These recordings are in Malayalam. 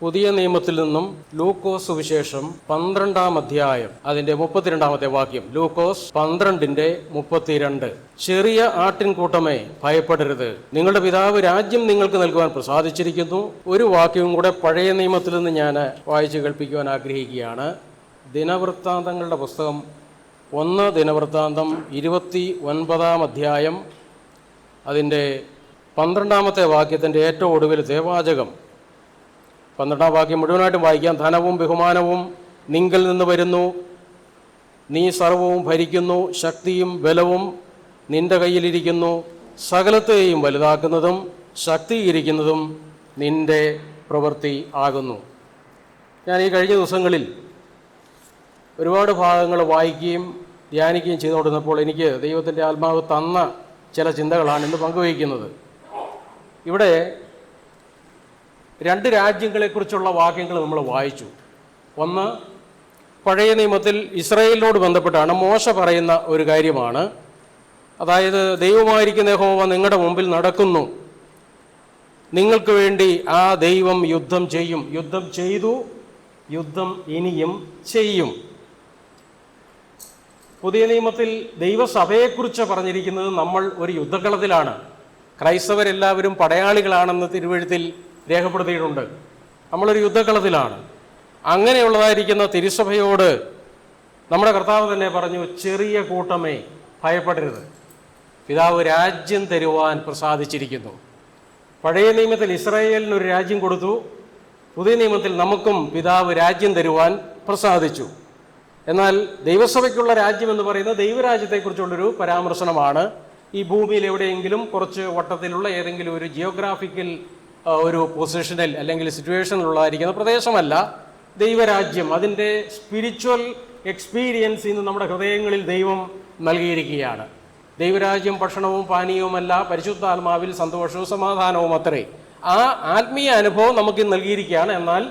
പുതിയ നിയമത്തിൽ നിന്നും ലൂക്കോസ് സുവിശേഷം 12-ാം അധ്യായം അതിൻ്റെ 32-ാമത്തെ വാക്യം. ലൂക്കോസ് 12:32. ചെറിയ ആട്ടിൻകൂട്ടമേ, ഭയപ്പെടരുത്, നിങ്ങളുടെ പിതാവ് രാജ്യം നിങ്ങൾക്ക് നൽകുവാൻ പ്രസാദിച്ചിരിക്കുന്നു. ഒരു വാക്യവും കൂടെ പഴയ നിയമത്തിൽ നിന്ന് ഞാൻ വായിച്ചു കേൾപ്പിക്കുവാൻ ആഗ്രഹിക്കുകയാണ്. ദിനവൃത്താന്തങ്ങളുടെ പുസ്തകം 1 ദിനവൃത്താന്തം 29-ാം അധ്യായം അതിൻ്റെ 12-ാമത്തെ വാക്യത്തിൻ്റെ ഏറ്റവും ഒടുവിലത്തെ വാചകം. 12-ാം വാക്യം മുഴുവനായിട്ടും വായിക്കാം. ധനവും ബഹുമാനവും നിങ്കിൽ നിന്ന് വരുന്നു, നീ സർവവും ഭരിക്കുന്നു, ശക്തിയും ബലവും നിന്റെ കയ്യിലിരിക്കുന്നു, സകലത്തെയും വലുതാക്കുന്നതും ശക്തീകരിക്കുന്നതും നിന്റെ പ്രവൃത്തി ആകുന്നു. ഞാൻ ഈ കഴിഞ്ഞ ദിവസങ്ങളിൽ ഒരുപാട് ഭാഗങ്ങൾ വായിക്കുകയും ധ്യാനിക്കുകയും ചെയ്തുകൊണ്ടിരുന്നപ്പോൾ എനിക്ക് ദൈവത്തിൻ്റെ ആത്മാവ് തന്ന ചില ചിന്തകളാണ് ഇന്ന് പങ്കുവയ്ക്കുന്നത്. ഇവിടെ 2 രാജ്യങ്ങളെക്കുറിച്ചുള്ള വാക്യങ്ങൾ നമ്മൾ വായിച്ചു. ഒന്ന്, പഴയ നിയമത്തിൽ ഇസ്രായേലിനോട് ബന്ധപ്പെട്ടാണ് മോശ പറയുന്ന ഒരു കാര്യമാണ്. അതായത്, ദൈവമായിരിക്കുന്ന യഹോവ നിങ്ങളുടെ മുമ്പിൽ നടക്കുന്നു, നിങ്ങൾക്ക് വേണ്ടി ആ ദൈവം യുദ്ധം ചെയ്യും, യുദ്ധം ചെയ്തു, യുദ്ധം ഇനിയും ചെയ്യും. പുതിയ നിയമത്തിൽ ദൈവസഭയെക്കുറിച്ച് പറഞ്ഞിരിക്കുന്നത് നമ്മൾ ഒരു യുദ്ധക്കളത്തിലാണ്, ക്രൈസ്തവരെല്ലാവരും പടയാളികളാണെന്ന് തിരുവെഴുത്തിൽ രേഖപ്പെടുത്തിയിട്ടുണ്ട്. നമ്മളൊരു യുദ്ധക്കളത്തിലാണ്. അങ്ങനെയുള്ളതായിരിക്കുന്ന തിരുസഭയോട് നമ്മുടെ കർത്താവ് തന്നെ പറഞ്ഞു, ചെറിയ കൂട്ടമേ, ഭയപ്പെടരുത്, പിതാവ് രാജ്യം തരുവാൻ പ്രസാദിച്ചിരിക്കുന്നു. പഴയ നിയമത്തിൽ ഇസ്രായേലിനൊരു രാജ്യം കൊടുത്തു, പുതിയ നിയമത്തിൽ നമുക്കും പിതാവ് രാജ്യം തരുവാൻ പ്രസാദിച്ചു. എന്നാൽ ദൈവസഭയ്ക്കുള്ള രാജ്യം എന്ന് പറയുന്നത് ദൈവരാജ്യത്തെക്കുറിച്ചുള്ളൊരു പരാമർശനമാണ്. ഈ ഭൂമിയിൽ എവിടെയെങ്കിലും കുറച്ച് വട്ടത്തിലുള്ള ഏതെങ്കിലും ഒരു ജിയോഗ്രാഫിക്കൽ ഒരു പൊസിഷനിൽ അല്ലെങ്കിൽ സിറ്റുവേഷനിലുള്ളതായിരിക്കുന്ന പ്രദേശമല്ല ദൈവരാജ്യം. അതിൻ്റെ സ്പിരിച്വൽ എക്സ്പീരിയൻസ് ഇന്ന് നമ്മുടെ ഹൃദയങ്ങളിൽ ദൈവം നൽകിയിരിക്കുകയാണ്. ദൈവരാജ്യം ഭക്ഷണവും പാനീയവുമല്ല, പരിശുദ്ധാത്മാവിൽ സന്തോഷവും സമാധാനവും അത്രേ. ആ ആത്മീയ അനുഭവം നമുക്ക് നൽകിയിരിക്കുകയാണ്. എന്നാൽ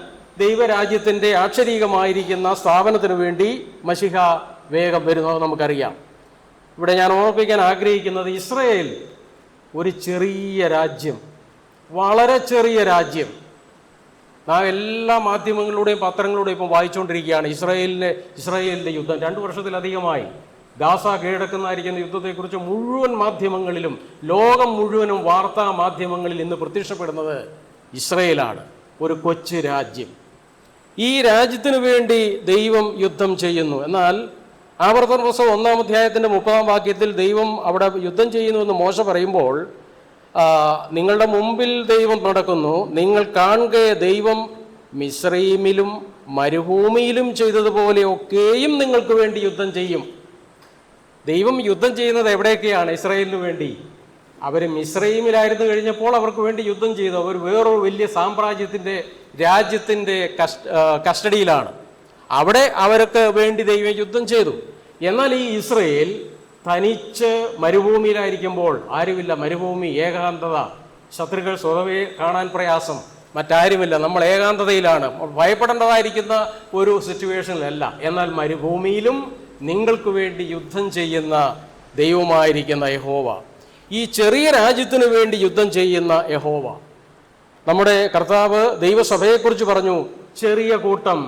ദൈവരാജ്യത്തിൻ്റെ ആക്ഷരീകമായിരിക്കുന്ന സ്ഥാപനത്തിന് വേണ്ടി മശിഹ വേഗം വരുന്നത് നമുക്കറിയാം. ഇവിടെ ഞാൻ ഓർമ്മിപ്പിക്കാൻ ആഗ്രഹിക്കുന്നത്, ഇസ്രായേൽ ഒരു ചെറിയ രാജ്യം, വളരെ ചെറിയ രാജ്യം. നാം എല്ലാ മാധ്യമങ്ങളിലൂടെയും പത്രങ്ങളിലൂടെയും ഇപ്പം വായിച്ചുകൊണ്ടിരിക്കുകയാണ് ഇസ്രായേലിൻ്റെ യുദ്ധം. 2 വർഷത്തിലധികമായി ഗാസ കീഴടക്കുന്നതായിരിക്കുന്ന യുദ്ധത്തെക്കുറിച്ച് മുഴുവൻ മാധ്യമങ്ങളിലും, ലോകം മുഴുവനും വാർത്താ മാധ്യമങ്ങളിൽ ഇന്ന് പ്രത്യക്ഷപ്പെടുന്നത് ഇസ്രായേലാണ്, ഒരു കൊച്ചു രാജ്യം. ഈ രാജ്യത്തിനു വേണ്ടി ദൈവം യുദ്ധം ചെയ്യുന്നു. എന്നാൽ ആവർത്തന പുസ്തകം 1-ാം അധ്യായത്തിൻ്റെ 30-ാം വാക്യത്തിൽ ദൈവം അവിടെ യുദ്ധം ചെയ്യുന്നുവെന്ന് മോശ പറയുമ്പോൾ, നിങ്ങളുടെ മുമ്പിൽ ദൈവം നടക്കുന്നു, നിങ്ങൾ കാണുക, ദൈവം മിസ്രയീമിലും മരുഭൂമിയിലും ചെയ്തതുപോലെയൊക്കെയും നിങ്ങൾക്ക് വേണ്ടി യുദ്ധം ചെയ്യും. ദൈവം യുദ്ധം ചെയ്യുന്നത് എവിടെയൊക്കെയാണ്? ഇസ്രായേലിന് വേണ്ടി. അവർ മിസ്രയീമിലായിരുന്നു കഴിഞ്ഞപ്പോൾ അവർക്ക് വേണ്ടി യുദ്ധം ചെയ്തു. അവർ വേറൊരു വലിയ സാമ്രാജ്യത്തിൻ്റെ രാജ്യത്തിൻ്റെ കസ്റ്റഡിയിലാണ്. അവിടെ അവർക്ക് വേണ്ടി ദൈവം യുദ്ധം ചെയ്തു. എന്നാൽ ഈ ഇസ്രായേൽ തനിച്ച് മരുഭൂമിയിലായിരിക്കുമ്പോൾ, ആരുമില്ല, മരുഭൂമി, ഏകാന്തത, ശത്രുക്കൾ സ്വതവേ കാണാൻ പ്രയാസം, മറ്റാരുമില്ല, നമ്മൾ ഏകാന്തതയിലാണ്, ഭയപ്പെടേണ്ടതായിരിക്കുന്ന ഒരു സിറ്റുവേഷനിലല്ല. എന്നാൽ മരുഭൂമിയിലും നിങ്ങൾക്ക് വേണ്ടി യുദ്ധം ചെയ്യുന്ന ദൈവമായിരിക്കുന്ന യഹോവ, ഈ ചെറിയ രാജ്യത്തിനു വേണ്ടി യുദ്ധം ചെയ്യുന്ന യഹോവ. നമ്മുടെ കർത്താവ് ദൈവസഭയെക്കുറിച്ച് പറഞ്ഞു, ചെറിയ കൂട്ടം.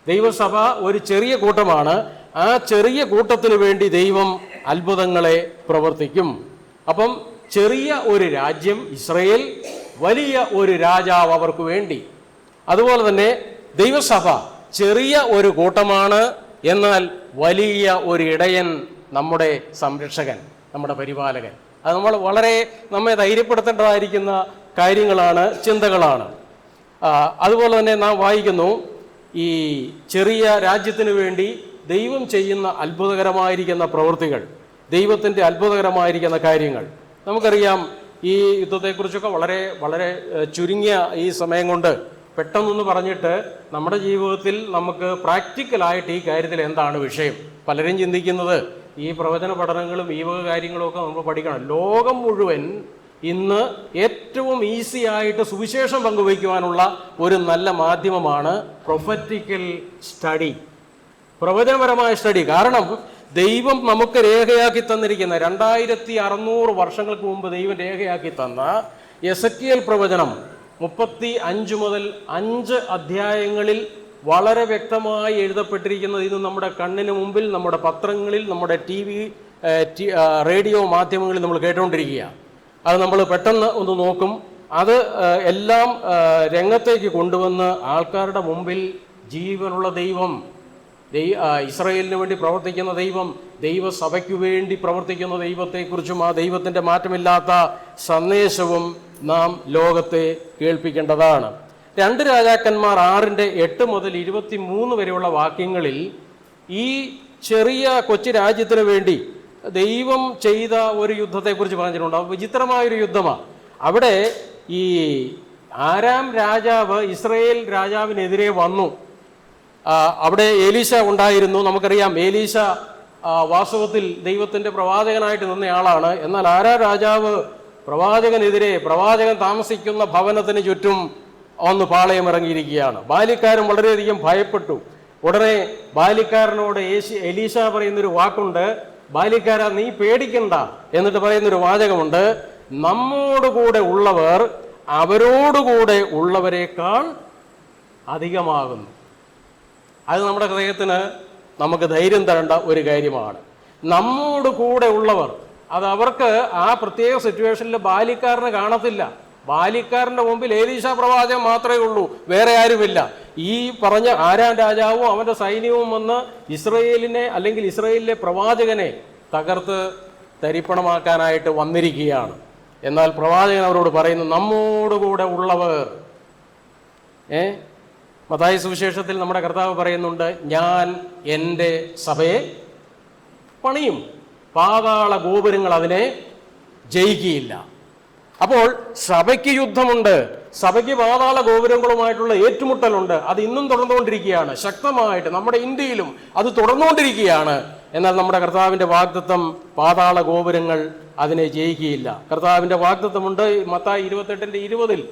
ദൈവസഭ ഒരു ചെറിയ കൂട്ടമാണ്. ആ ചെറിയ കൂട്ടത്തിനു വേണ്ടി ദൈവം അത്ഭുതങ്ങളെ പ്രവർത്തിക്കും. അപ്പം ചെറിയ ഒരു രാജ്യം ഇസ്രായേൽ, വലിയ ഒരു രാജാവ് അവർക്ക് വേണ്ടി. അതുപോലെ തന്നെ ദൈവസഭ ചെറിയ ഒരു കൂട്ടമാണ്, എന്നാൽ വലിയ ഒരു ഇടയൻ, നമ്മുടെ സംരക്ഷകൻ, നമ്മുടെ പരിപാലകൻ. അത് നമ്മെ ധൈര്യപ്പെടുത്തേണ്ടതായിരിക്കുന്ന കാര്യങ്ങളാണ്, ചിന്തകളാണ്. അതുപോലെ തന്നെ നാം വായിക്കുന്നു, ഈ ചെറിയ രാജ്യത്തിന് വേണ്ടി ദൈവം ചെയ്യുന്ന അത്ഭുതകരമായിരിക്കുന്ന പ്രവൃത്തികൾ, ദൈവത്തിൻ്റെ അത്ഭുതകരമായിരിക്കുന്ന കാര്യങ്ങൾ. നമുക്കറിയാം, ഈ യുദ്ധത്തെക്കുറിച്ചൊക്കെ വളരെ വളരെ ചുരുങ്ങിയ ഈ സമയം കൊണ്ട് പെട്ടെന്നൊന്ന് പറഞ്ഞിട്ട് നമ്മുടെ ജീവിതത്തിൽ നമുക്ക് പ്രാക്ടിക്കലായിട്ട് ഈ കാര്യത്തിൽ എന്താണ് വിഷയം. പലരും ചിന്തിക്കുന്നത് ഈ പ്രവചന പഠനങ്ങളും ഈ വക കാര്യങ്ങളുമൊക്കെ നമ്മൾ പഠിക്കണം. ലോകം മുഴുവൻ ഇന്ന് ഏറ്റവും ഈസി ആയിട്ട് സുവിശേഷം പങ്കുവയ്ക്കുവാനുള്ള ഒരു നല്ല മാധ്യമമാണ് പ്രൊഫറ്റിക്കൽ സ്റ്റഡി, പ്രവചനപരമായ സ്റ്റഡി. കാരണം ദൈവം നമുക്ക് രേഖയാക്കി തന്നിരിക്കുന്ന 2600 വർഷങ്ങൾക്ക് മുമ്പ് ദൈവം രേഖയാക്കി തന്ന എസെക്കിയേൽ പ്രവചനം 35 മുതൽ 5 അധ്യായങ്ങളിൽ വളരെ വ്യക്തമായി എഴുതപ്പെട്ടിരിക്കുന്നത് ഇന്ന് നമ്മുടെ കണ്ണിന് മുമ്പിൽ, നമ്മുടെ പത്രങ്ങളിൽ, നമ്മുടെ റേഡിയോ മാധ്യമങ്ങളിൽ നമ്മൾ കേട്ടുകൊണ്ടിരിക്കുകയാണ്. അത് നമ്മൾ പെട്ടെന്ന് ഒന്ന് നോക്കും. അത് എല്ലാം രംഗത്തേക്ക് കൊണ്ടുവന്ന് ആൾക്കാരുടെ മുമ്പിൽ ജീവനുള്ള ദൈവം, ഇസ്രായേലിന് വേണ്ടി പ്രവർത്തിക്കുന്ന ദൈവം, ദൈവസഭയ്ക്ക് വേണ്ടി പ്രവർത്തിക്കുന്ന ദൈവത്തെക്കുറിച്ചും ആ ദൈവത്തിൻ്റെ മാറ്റമില്ലാത്ത സന്ദേശവും നാം ലോകത്തെ കേൾപ്പിക്കേണ്ടതാണ്. 2 രാജാക്കന്മാർ 6:8 മുതൽ 23 വരെയുള്ള വാക്യങ്ങളിൽ ഈ ചെറിയ കൊച്ചു രാജ്യത്തിന് വേണ്ടി ദൈവം ചെയ്ത ഒരു യുദ്ധത്തെക്കുറിച്ച് പറഞ്ഞിട്ടുണ്ട്. അത് വിചിത്രമായൊരു യുദ്ധമാണ്. അവിടെ ഈ ആരാം രാജാവ് ഇസ്രായേൽ രാജാവിനെതിരെ വന്നു. അവിടെ ഏലീശ ഉണ്ടായിരുന്നു. നമുക്കറിയാം ഏലീശ വാസ്തവത്തിൽ ദൈവത്തിൻ്റെ പ്രവാചകനായിട്ട് നിന്നയാളാണ്. എന്നാൽ ആരാം രാജാവ് പ്രവാചകനെതിരെ, പ്രവാചകൻ താമസിക്കുന്ന ഭവനത്തിന് ചുറ്റും ഒന്ന് പാളയം ഇറങ്ങിയിരിക്കുകയാണ്. ബാല്യക്കാരൻ വളരെയധികം ഭയപ്പെട്ടു. ഉടനെ ബാല്യക്കാരനോട് എലീശ പറയുന്നൊരു വാക്കുണ്ട്, ബാല്യക്കാര നീ പേടിക്കണ്ട. എന്നിട്ട് പറയുന്നൊരു വാചകമുണ്ട്, നമ്മോടുകൂടെ ഉള്ളവർ അവരോടുകൂടെ ഉള്ളവരെക്കാൾ അധികമാകുന്നു. അത് നമ്മുടെ ഹൃദയത്തിന് നമുക്ക് ധൈര്യം തരേണ്ട ഒരു കാര്യമാണ്. നമ്മോട് കൂടെ ഉള്ളവർ, അത് അവർക്ക് ആ പ്രത്യേക സിറ്റുവേഷനിൽ ബാല്യക്കാരനെ കാണത്തില്ല. ബാല്യക്കാരൻ്റെ മുമ്പിൽ ഏലീശ പ്രവാചകൻ മാത്രമേ ഉള്ളൂ, വേറെ ആരുമില്ല. ഈ പറഞ്ഞ ആരാം രാജാവും അവൻ്റെ സൈന്യവും വന്ന് ഇസ്രയേലിനെ അല്ലെങ്കിൽ ഇസ്രയേലിലെ പ്രവാചകനെ തകർത്ത് തരിപ്പണമാക്കാനായിട്ട് വന്നിരിക്കുകയാണ്. എന്നാൽ പ്രവാചകൻ അവരോട് പറയുന്നു, നമ്മോടുകൂടെ ഉള്ളവർ. മത്തായി സുവിശേഷത്തിൽ നമ്മുടെ കർത്താവ് പറയുന്നുണ്ട്, ഞാൻ എൻ്റെ സഭയെ പണിയും, പാതാള ഗോപുരങ്ങൾ അതിനെ ജയിക്കുകയില്ല. അപ്പോൾ സഭയ്ക്ക് യുദ്ധമുണ്ട്, സഭയ്ക്ക് പാതാള ഗോപുരങ്ങളുമായിട്ടുള്ള ഏറ്റുമുട്ടലുണ്ട്. അത് ഇന്നും തുടർന്നുകൊണ്ടിരിക്കുകയാണ്, ശക്തമായിട്ട് നമ്മുടെ ഇന്ത്യയിലും അത് തുടർന്നുകൊണ്ടിരിക്കുകയാണ്. എന്നാൽ നമ്മുടെ കർത്താവിൻ്റെ വാഗ്ദത്തം പാതാള ഗോപുരങ്ങൾ അതിനെ ജയിക്കുകയില്ല. കർത്താവിൻ്റെ വാഗ്ദത്തമുണ്ട്. മത്തായി 28:20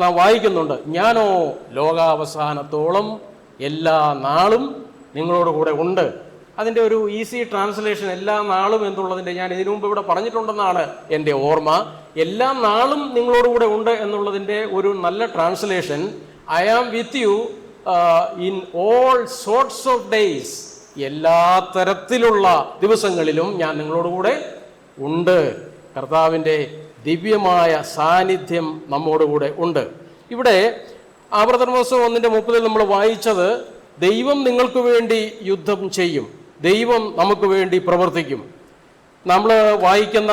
നാം വായിക്കുന്നുണ്ട്, ഞാനോ ലോകാവസാനത്തോളം എല്ലാ നാളും നിങ്ങളോട് കൂടെ ഉണ്ട്. അതിൻ്റെ ഒരു ഈസി ട്രാൻസ്ലേഷൻ എല്ലാ നാളും എന്നുള്ളതിൻ്റെ ഞാൻ ഇതിനു മുമ്പ് ഇവിടെ പറഞ്ഞിട്ടുണ്ടെന്നാണ് എൻ്റെ ഓർമ്മ. എല്ലാ നാളും നിങ്ങളോടുകൂടെ ഉണ്ട് എന്നുള്ളതിൻ്റെ ഒരു നല്ല translation, I am with you in all sorts of days. എല്ലാ തരത്തിലുള്ള ദിവസങ്ങളിലും ഞാൻ നിങ്ങളോടുകൂടെ ഉണ്ട്. കർത്താവിൻ്റെ ദിവ്യമായ സാന്നിധ്യം നമ്മോടുകൂടെ ഉണ്ട്. ഇവിടെ ആവർത്തന പുസ്തകം 1:30 നമ്മൾ വായിച്ചത്, ദൈവം നിങ്ങൾക്ക് വേണ്ടി യുദ്ധം ചെയ്യും, ദൈവം നമുക്ക് വേണ്ടി പ്രവർത്തിക്കും. നമ്മൾ വായിക്കുന്ന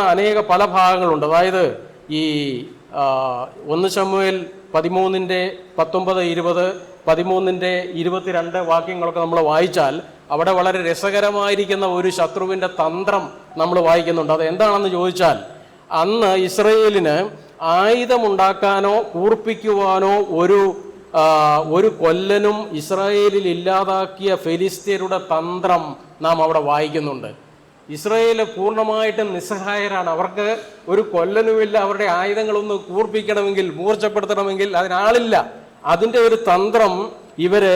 പല ഭാഗങ്ങളുണ്ട്. അതായത് ഈ 1 ശമൂവേൽ 13:19-20, 13:22 വാക്യങ്ങളൊക്കെ നമ്മൾ വായിച്ചാൽ അവിടെ വളരെ രസകരമായിരിക്കുന്ന ഒരു ശത്രുവിൻ്റെ തന്ത്രം നമ്മൾ വായിക്കുന്നുണ്ട്. അത് എന്താണെന്ന് ചോദിച്ചാൽ, അന്ന് ഇസ്രയേലിന് ആയുധമുണ്ടാക്കാനോ കൂർപ്പിക്കുവാനോ ഒരു കൊല്ലനും ഇസ്രായേലിൽ ഇല്ലാതാക്കിയ ഫെലിസ്ത്യരുടെ തന്ത്രം നാം അവിടെ വായിക്കുന്നുണ്ട്. ഇസ്രായേൽ പൂർണ്ണമായിട്ടും നിസ്സഹായരാണ്. അവർക്ക് ഒരു കൊല്ലനുമില്ല. അവരുടെ ആയുധങ്ങളൊന്ന് കൂർപ്പിക്കണമെങ്കിൽ, മൂർച്ചപ്പെടുത്തണമെങ്കിൽ അതിനാളില്ല. അതിൻ്റെ ഒരു തന്ത്രം ഇവര്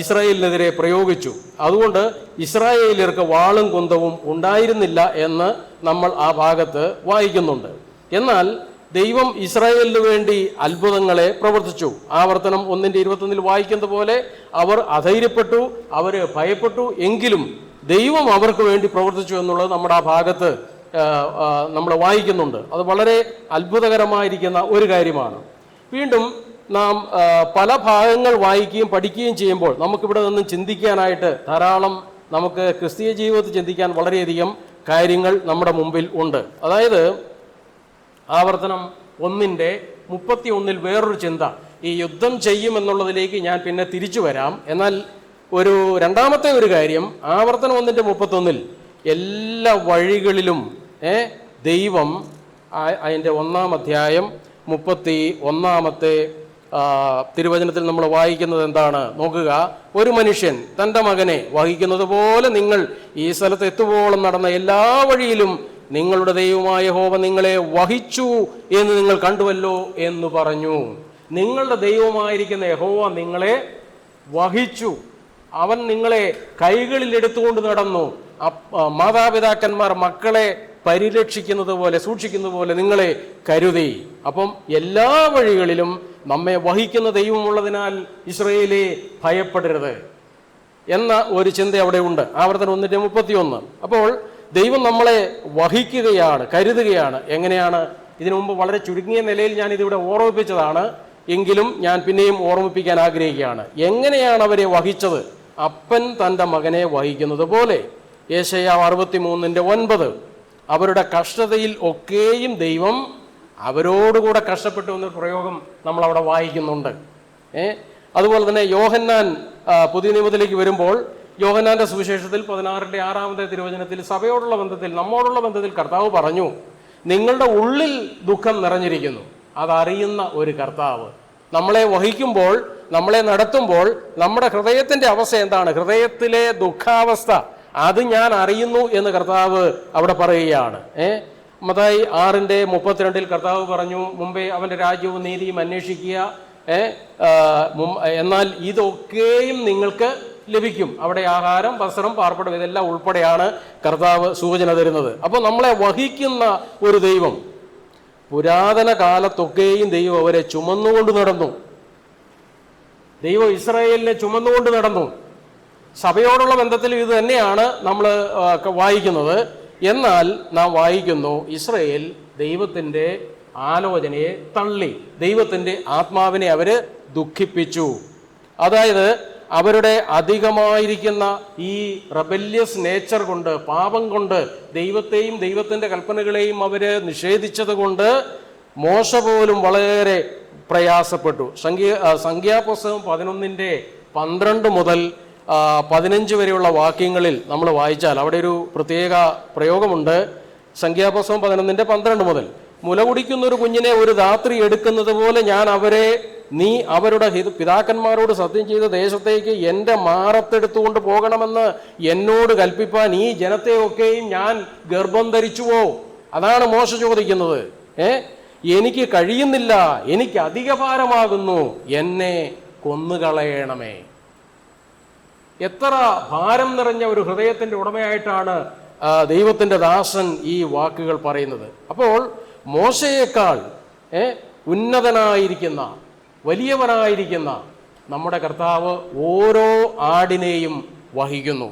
ഇസ്രായേലിനെതിരെ പ്രയോഗിച്ചു. അതുകൊണ്ട് ഇസ്രായേലിയർക്ക് വാളും കുന്തവും ഉണ്ടായിരുന്നില്ല എന്ന് നമ്മൾ ആ ഭാഗത്ത് വായിക്കുന്നുണ്ട്. എന്നാൽ ദൈവം ഇസ്രായേലിന് വേണ്ടി അത്ഭുതങ്ങളെ പ്രവർത്തിച്ചു. ആവർത്തനം 1:21 വായിക്കുന്നത് പോലെ അവർ അധൈര്യപ്പെട്ടു, അവർ ഭയപ്പെട്ടു, എങ്കിലും ദൈവം അവർക്ക് വേണ്ടി പ്രവർത്തിച്ചു എന്നുള്ളത് നമ്മുടെ ആ ഭാഗത്ത് നമ്മൾ വായിക്കുന്നുണ്ട്. അത് വളരെ അത്ഭുതകരമായിരിക്കുന്ന ഒരു കാര്യമാണ്. വീണ്ടും നാം പല ഭാഗങ്ങൾ വായിക്കുകയും പഠിക്കുകയും ചെയ്യുമ്പോൾ നമുക്കിവിടെ നിന്നും ചിന്തിക്കാനായിട്ട് ധാരാളം, നമുക്ക് ക്രിസ്തീയ ജീവിതത്തിൽ ചിന്തിക്കാൻ വളരെയധികം കാര്യങ്ങൾ നമ്മുടെ മുമ്പിൽ ഉണ്ട്. അതായത് ആവർത്തനം 1:31 വേറൊരു ചിന്ത, ഈ യുദ്ധം ചെയ്യുമെന്നുള്ളതിലേക്ക് ഞാൻ പിന്നെ തിരിച്ചു വരാം. എന്നാൽ രണ്ടാമത്തെ ഒരു കാര്യം, ആവർത്തനം 1:31 എല്ലാ വഴികളിലും ദൈവം, അതിൻ്റെ 1-ാം അധ്യായം 31-ാമത്തെ തിരുവചനത്തിൽ നമ്മൾ വായിക്കുന്നത് എന്താണ് നോക്കുക. ഒരു മനുഷ്യൻ തൻ്റെ മകനെ വഹിക്കുന്നത് പോലെ നിങ്ങൾ ഈ സ്ഥലത്ത് എത്തുവോളം നടന്ന എല്ലാ വഴിയിലും നിങ്ങളുടെ ദൈവമായ യഹോവ നിങ്ങളെ വഹിച്ചു എന്ന് നിങ്ങൾ കണ്ടുവല്ലോ എന്ന് പറഞ്ഞു. നിങ്ങളുടെ ദൈവമായിരിക്കുന്ന യഹോവ നിങ്ങളെ വഹിച്ചു. അവൻ നിങ്ങളെ കൈകളിൽ എടുത്തുകൊണ്ട് നടന്നു. മാതാപിതാക്കന്മാർ മക്കളെ പരിരക്ഷിക്കുന്നത് പോലെ, സൂക്ഷിക്കുന്നത് പോലെ നിങ്ങളെ കരുതി. അപ്പം എല്ലാ വഴികളിലും നമ്മെ വഹിക്കുന്ന ദൈവമുള്ളതിനാൽ ഇസ്രായേലേ ഭയപ്പെടരുത് എന്ന ഒരു ചിന്ത അവിടെ ഉണ്ട്. ആവർത്തനം 1:31. അപ്പോൾ ദൈവം നമ്മളെ വഹിക്കുകയാണ്, കരുതുകയാണ്. എങ്ങനെയാണ്? ഇതിനു മുമ്പ് വളരെ ചുരുങ്ങിയ നിലയിൽ ഞാൻ ഇതിവിടെ ഓർമ്മിപ്പിച്ചതാണ്, എങ്കിലും ഞാൻ പിന്നെയും ഓർമ്മിപ്പിക്കാൻ ആഗ്രഹിക്കുകയാണ്. എങ്ങനെയാണ് അവരെ വഹിച്ചത്? അപ്പൻ തൻ്റെ മകനെ വഹിക്കുന്നത് പോലെ. യെശയ്യാവ് 63:9. അവരുടെ കഷ്ടതയിൽ ഒക്കെയും ദൈവം അവരോടുകൂടെ കഷ്ടപ്പെട്ടു എന്നൊരു പ്രയോഗം നമ്മളവിടെ വായിക്കുന്നുണ്ട്. അതുപോലെ തന്നെ യോഹന്നാൻ പുതിയ നിയമത്തിലേക്ക് വരുമ്പോൾ യോഹന്നാന്റെ സുവിശേഷത്തിൽ 16-6 തിരുവചനത്തിൽ സഭയോടുള്ള ബന്ധത്തിൽ, നമ്മോടുള്ള ബന്ധത്തിൽ കർത്താവ് പറഞ്ഞു, നിങ്ങളുടെ ഉള്ളിൽ ദുഃഖം നിറഞ്ഞിരിക്കുന്നു. അതറിയുന്ന ഒരു കർത്താവ് നമ്മളെ വഹിക്കുമ്പോൾ, നമ്മളെ നടത്തുമ്പോൾ നമ്മുടെ ഹൃദയത്തിൻ്റെ അവസ്ഥ എന്താണ്? ഹൃദയത്തിലെ ദുഃഖാവസ്ഥ അത് ഞാൻ അറിയുന്നു എന്ന് കർത്താവ് അവിടെ പറയുകയാണ്. മത്തായി 6:32 കർത്താവ് പറഞ്ഞു, മുമ്പേ അവൻ്റെ രാജ്യവും നീതിയും അന്വേഷിക്കുക, എന്നാൽ ഇതൊക്കെയും നിങ്ങൾക്ക് ലഭിക്കും. അവിടെ ആഹാരം, വസ്ത്രം, പാർപ്പിടം ഇതെല്ലാം ഉൾപ്പെടെയാണ് കർത്താവ് സൂചന തരുന്നത്. അപ്പോൾ നമ്മളെ വഹിക്കുന്ന ഒരു ദൈവം, പുരാതന കാലത്തൊക്കെയും ദൈവം അവരെ ചുമന്നുകൊണ്ട് നടന്നു. ദൈവം ഇസ്രായേലിനെ ചുമന്നുകൊണ്ട് നടന്നു. സഭയോടുള്ള ബന്ധത്തിൽ ഇത് തന്നെയാണ് നമ്മൾ വായിക്കുന്നത്. എന്നാൽ നാം വായിക്കുന്നു, ഇസ്രായേൽ ദൈവത്തിൻ്റെ ആലോചനയെ തള്ളി, ദൈവത്തിൻ്റെ ആത്മാവിനെ അവർ ദുഃഖിപ്പിച്ചു. അതായത് അവരുടെ അധികമായിരിക്കുന്ന ഈ റെബല്യസ് നേച്ചർ കൊണ്ട്, പാപം കൊണ്ട്, ദൈവത്തെയും ദൈവത്തിൻ്റെ കൽപ്പനകളെയും അവർ നിഷേധിച്ചത് കൊണ്ട് മോശ പോലും വളരെ പ്രയാസപ്പെട്ടു. സംഖ്യാപുസ്തകം 11:12 മുതൽ 15 വരെയുള്ള വാക്യങ്ങളിൽ നമ്മൾ വായിച്ചാൽ അവിടെ ഒരു പ്രത്യേക പ്രയോഗമുണ്ട്. സംഖ്യാപുസ്തകം 11:12 മുതൽ, മുല കുടിക്കുന്ന ഒരു കുഞ്ഞിനെ ഒരു രാത്രി എടുക്കുന്നത് പോലെ ഞാൻ അവരെ നീ അവരുടെ പിതാക്കന്മാരോട് സത്യം ചെയ്ത ദേശത്തേക്ക് എൻ്റെ മാറത്തെടുത്തുകൊണ്ട് പോകണമെന്ന് എന്നോട് കൽപ്പിപ്പാൻ ഈ ജനത്തെയൊക്കെയും ഞാൻ ഗർഭം ധരിച്ചുവോ? അതാണ് മോശ ചോദിക്കുന്നത്. എനിക്ക് കഴിയുന്നില്ല, എനിക്ക് അധികഭാരമാകുന്നു, എന്നെ കൊന്നുകളയണമേ. എത്ര ഭാരം നിറഞ്ഞ ഒരു ഹൃദയത്തിൻ്റെ ഉടമയായിട്ടാണ് ദൈവത്തിൻ്റെ ദാസൻ ഈ വാക്കുകൾ പറയുന്നത്. അപ്പോൾ മോശയേക്കാൾ ഉന്നതനായിരിക്കുന്ന, വലിയവനായിരിക്കുന്ന നമ്മുടെ കർത്താവ് ഓരോ ആടിനെയും വഹിക്കുന്നു.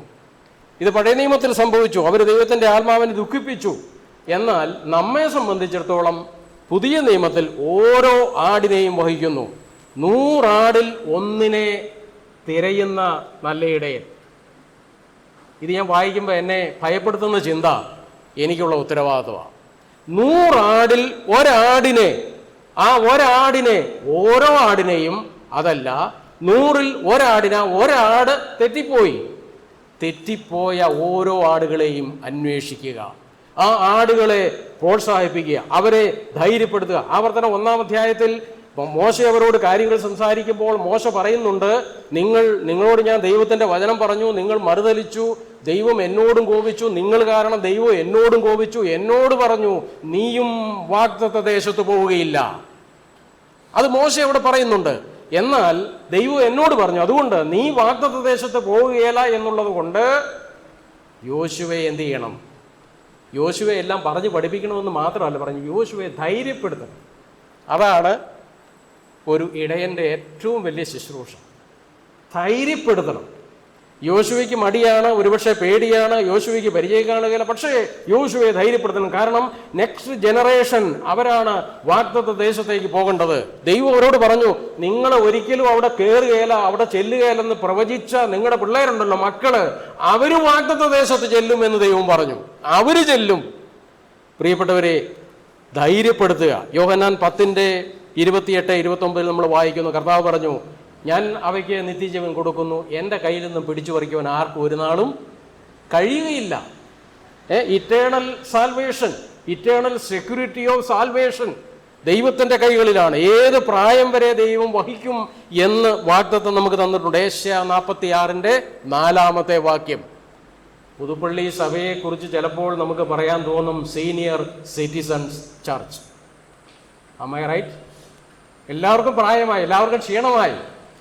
ഇത് പഴയ നിയമത്തിൽ സംഭവിച്ചു, അവർ ദൈവത്തിൻ്റെ ആത്മാവിനെ ദുഃഖിപ്പിച്ചു. എന്നാൽ നമ്മെ സംബന്ധിച്ചിടത്തോളം പുതിയ നിയമത്തിൽ ഓരോ ആടിനെയും വഹിക്കുന്നു. 100 ആടിൽ ഒന്നിനെ തിരയുന്ന നല്ല ഇടയൻ. ഇത് ഞാൻ വായിക്കുമ്പോൾ എന്നെ ഭയപ്പെടുത്തുന്ന ചിന്ത എനിക്കുള്ള ഉത്തരവാദിത്വമാണ്. 100 ആടിൽ ഒരാടിനെ, ആ ഒരാടിനെ, ഓരോ ആടിനെയും അതല്ല, 100-ൽ ഒരാട് തെറ്റിപ്പോയ ഓരോ ആടുകളെയും അന്വേഷിക്കുക, ആ ആടുകളെ പ്രോത്സാഹിപ്പിക്കുക, അവരെ ധൈര്യപ്പെടുത്തുക. ആവർത്തനം 1-ാം അധ്യായത്തിൽ മോശ അവരോട് കാര്യങ്ങൾ സംസാരിക്കുമ്പോൾ മോശ പറയുന്നുണ്ട്, നിങ്ങളോട് ഞാൻ ദൈവത്തിൻ്റെ വചനം പറഞ്ഞു, നിങ്ങൾ മറുതലിച്ചു, ദൈവം എന്നോടും കോപിച്ചു, നിങ്ങൾ കാരണം ദൈവം എന്നോടും കോപിച്ചു, എന്നോട് പറഞ്ഞു നീയും വാഗ്ദത്ത ദേശത്ത് പോവുകയില്ല. അത് മോശ അവിടെ പറയുന്നുണ്ട്. എന്നാൽ ദൈവം എന്നോട് പറഞ്ഞു, അതുകൊണ്ട് നീ വാഗ്ദത്ത ദേശത്ത് പോവുകയില്ല എന്നുള്ളത് കൊണ്ട് യോശുവയെ എന്ത് ചെയ്യണം? യോശുവയെ എല്ലാം പറഞ്ഞ് പഠിപ്പിക്കണമെന്ന് മാത്രമല്ല പറഞ്ഞു, യോശുവയെ ധൈര്യപ്പെടുത്തണം. അതാണ് ഒരു ഇടയൻ്റെ ഏറ്റവും വലിയ ശുശ്രൂഷ. ധൈര്യപ്പെടുത്തണം. യോശുവയ്ക്ക് മടിയാണ്, ഒരുപക്ഷെ പേടിയാണ്, യോശുവയ്ക്ക് പരിചയം കാണുകയില്ല. പക്ഷേ യോശുവയെ ധൈര്യപ്പെടുത്തണം. കാരണം നെക്സ്റ്റ് ജനറേഷൻ അവരാണ് വാഗ്ദത്ത ദേശത്തേക്ക് പോകേണ്ടത്. ദൈവം അവരോട് പറഞ്ഞു, നിങ്ങൾ ഒരിക്കലും അവിടെ കയറുകയില്ല, അവിടെ ചെല്ലുകയില്ലെന്ന് പ്രവചിച്ച നിങ്ങളുടെ പിള്ളേരുണ്ടല്ലോ, മക്കള്, അവര് വാഗ്ദത്ത ദേശത്ത് ചെല്ലും എന്ന് ദൈവം പറഞ്ഞു. അവര് ചെല്ലും. പ്രിയപ്പെട്ടവരെ, ധൈര്യപ്പെടുത്തുക. യോഹന്നാൻ 10:28-29 നമ്മൾ വായിക്കുന്നു. കർത്താവ് പറഞ്ഞു, ഞാൻ അവയ്ക്ക് നിത്യജീവൻ കൊടുക്കുന്നു, എൻ്റെ കയ്യിൽ നിന്നും പിടിച്ചു പറിക്കുവാൻ ആർക്കും ഒരു നാളും കഴിയുകയില്ല. Eternal salvation, eternal security of salvation ദൈവത്തിൻ്റെ കൈകളിലാണ്. ഏത് പ്രായം വരെ ദൈവം വഹിക്കും എന്ന് വാഗ്ദത്തം നമുക്ക് തന്നിട്ടുണ്ട്. ഏഷ്യ 46:4 വാക്യം. പുതുപ്പള്ളി സഭയെക്കുറിച്ച് ചിലപ്പോൾ നമുക്ക് പറയാൻ തോന്നും senior citizens church. Am I right? എല്ലാവർക്കും പ്രായമായി, എല്ലാവർക്കും ക്ഷീണമായി.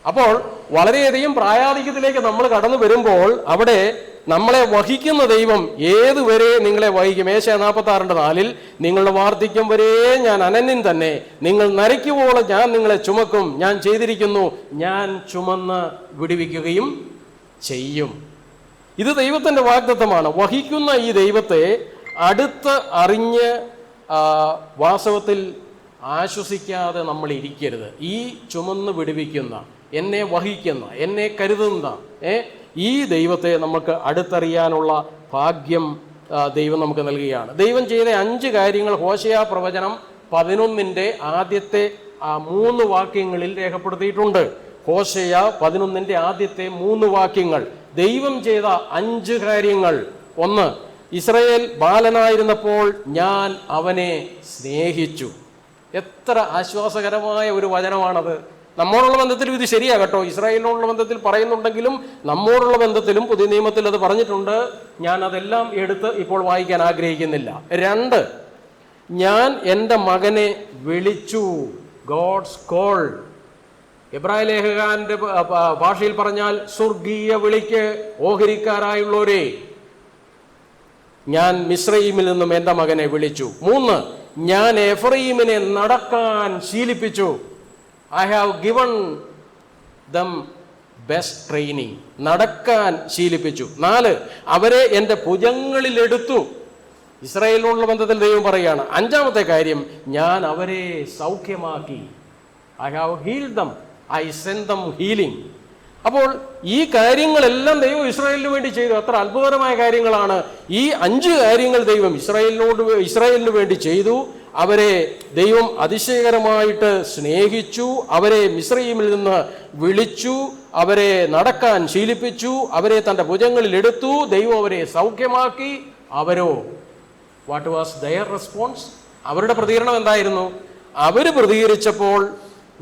അപ്പോൾ വളരെയധികം പ്രായാധിക്യത്തിലേക്ക് നമ്മൾ കടന്നു വരുമ്പോൾ അവിടെ നമ്മളെ വഹിക്കുന്ന ദൈവം ഏതുവരെ നിങ്ങളെ വഹിക്കും? ഏശയ്യാ 46:4 നിങ്ങളുടെ വാർദ്ധക്യം വരെ ഞാൻ അനന്യൻ തന്നെ, നിങ്ങൾ നരയ്ക്കുവോളം ഞാൻ നിങ്ങളെ ചുമക്കും, ഞാൻ ചെയ്തിരിക്കുന്നു, ഞാൻ ചുമന്ന് വിടുവിക്കുകയും ചെയ്യും. ഇത് ദൈവത്തിൻ്റെ വാഗ്ദത്തമാണ്. വഹിക്കുന്ന ഈ ദൈവത്തെ അടുത്ത് അറിഞ്ഞ് വാസ്തവത്തിൽ ആശ്വസിക്കാതെ നമ്മൾ ഇരിക്കരുത്. ഈ ചുമന്ന് വിടുവിക്കുന്ന, എന്നെ വഹിക്കുന്ന, എന്നെ കരുതുന്ന ഈ ദൈവത്തെ നമുക്ക് അടുത്തറിയാനുള്ള ഭാഗ്യം ദൈവം നമുക്ക് നൽകുകയാണ്. ദൈവം ചെയ്ത 5 കാര്യങ്ങൾ ഹോശേയ പ്രവചനം 11 ആദ്യത്തെ 3 വാക്യങ്ങളിൽ രേഖപ്പെടുത്തിയിട്ടുണ്ട്. ഹോശേയ 11 ആദ്യത്തെ 3 വാക്യങ്ങൾ ദൈവം ചെയ്ത 5 കാര്യങ്ങൾ. 1, ഇസ്രായേൽ ബാലനായിരുന്നപ്പോൾ ഞാൻ അവനെ സ്നേഹിച്ചു. എത്ര ആശ്വാസകരമായ ഒരു വചനമാണത്. നമ്മോടുള്ള ബന്ധത്തിലും ഇത് ശരിയാ കേട്ടോ. ഇസ്രായേലിനോടുള്ള ബന്ധത്തിൽ പറയുന്നുണ്ടെങ്കിലും നമ്മോടുള്ള ബന്ധത്തിലും പുതിയ നിയമത്തിൽ അത് പറഞ്ഞിട്ടുണ്ട്. ഞാൻ അതെല്ലാം എടുത്ത് ഇപ്പോൾ വായിക്കാൻ ആഗ്രഹിക്കുന്നില്ല. 2, ഞാൻ എൻ്റെ മകനെ വിളിച്ചു. God's call. എബ്രായ ലേഖകന്റെ ഭാഷയിൽ പറഞ്ഞാൽ സ്വർഗീയ വിളിക്ക് ഓഹരിക്കാരായുള്ളവരെ, ഞാൻ മിസ്രയീമിൽ നിന്നും എൻ്റെ മകനെ വിളിച്ചു. 3, ഞാൻ എഫ്രയീമിനെ നടക്കാൻ ശീലിപ്പിച്ചു. I have given them best training. നടക്കാൻ ശീലിപ്പിച്ചു. 4, അവരെ എൻ്റെ ഭുജങ്ങളിലെടുത്തു. ഇസ്രായേലിനുള്ള ബന്ധത്തിൽ ദൈവം പറയുകയാണ്. 5-മത്തെ കാര്യം, ഞാൻ അവരെ സൗഖ്യമാക്കി. I have healed them. I sent them healing. അപ്പോൾ ഈ കാര്യങ്ങളെല്ലാം ദൈവം ഇസ്രായേലിന് വേണ്ടി ചെയ്തു. അത്ര അത്ഭുതകരമായ കാര്യങ്ങളാണ്. ഈ 5 കാര്യങ്ങൾ ദൈവം ഇസ്രായേലിന് വേണ്ടി ചെയ്തു. അവരെ ദൈവം അതിശയകരമായിട്ട് സ്നേഹിച്ചു. അവരെ മിസ്രയീമിൽ നിന്ന് വിളിച്ചു. അവരെ നടക്കാൻ ശീലിപ്പിച്ചു. അവരെ തൻ്റെ ഭുജങ്ങളിൽ എടുത്തു. ദൈവം അവരെ സൗഖ്യമാക്കി. അവരോ, വാട്ട് വാസ് ദയർ റെസ്പോൺസ്? അവരുടെ പ്രതികരണം എന്തായിരുന്നു? അവർ പ്രതികരിച്ചപ്പോൾ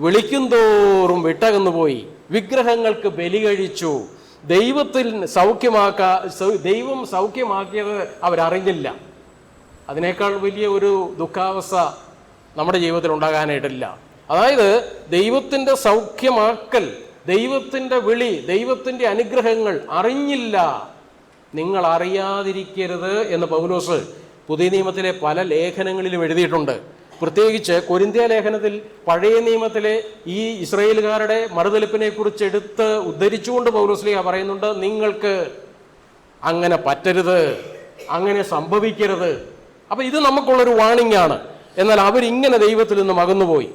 വിളിക്കും തോറും വിട്ടകന്നു പോയി, വിഗ്രഹങ്ങൾക്ക് ബലി കഴിച്ചു. ദൈവം സൗഖ്യമാക്കിയത് അവരറിഞ്ഞില്ല. അതിനേക്കാൾ വലിയ ഒരു ദുഃഖാവസ്ഥ നമ്മുടെ ജീവിതത്തിൽ ഉണ്ടാകാനായിട്ടില്ല. അതായത് ദൈവത്തിൻ്റെ സൗഖ്യമാക്കൽ, ദൈവത്തിൻ്റെ വിളി, ദൈവത്തിൻ്റെ അനുഗ്രഹങ്ങൾ അറിഞ്ഞില്ല. നിങ്ങൾ അറിയാതിരിക്കരുത് എന്ന് പൗലോസ് പുതിയ നിയമത്തിലെ പല ലേഖനങ്ങളിലും എഴുതിയിട്ടുണ്ട്. പ്രത്യേകിച്ച് കൊരിന്ത്യ ലേഖനത്തിൽ പഴയ നിയമത്തിലെ ഈ ഇസ്രായേലുകാരുടെ മറുതലിപ്പിനെ കുറിച്ച് എടുത്ത് ഉദ്ധരിച്ചുകൊണ്ട് പൗലോസ്ലീഹ പറയുന്നുണ്ട്, നിങ്ങൾക്ക് അങ്ങനെ പറ്റരുത്, അങ്ങനെ സംഭവിക്കരുത്. അപ്പം ഇത് നമുക്കുള്ളൊരു വാണിംഗ് ആണ്. എന്നാൽ അവരിങ്ങനെ ദൈവത്തിൽ നിന്നും അകന്നുപോയി.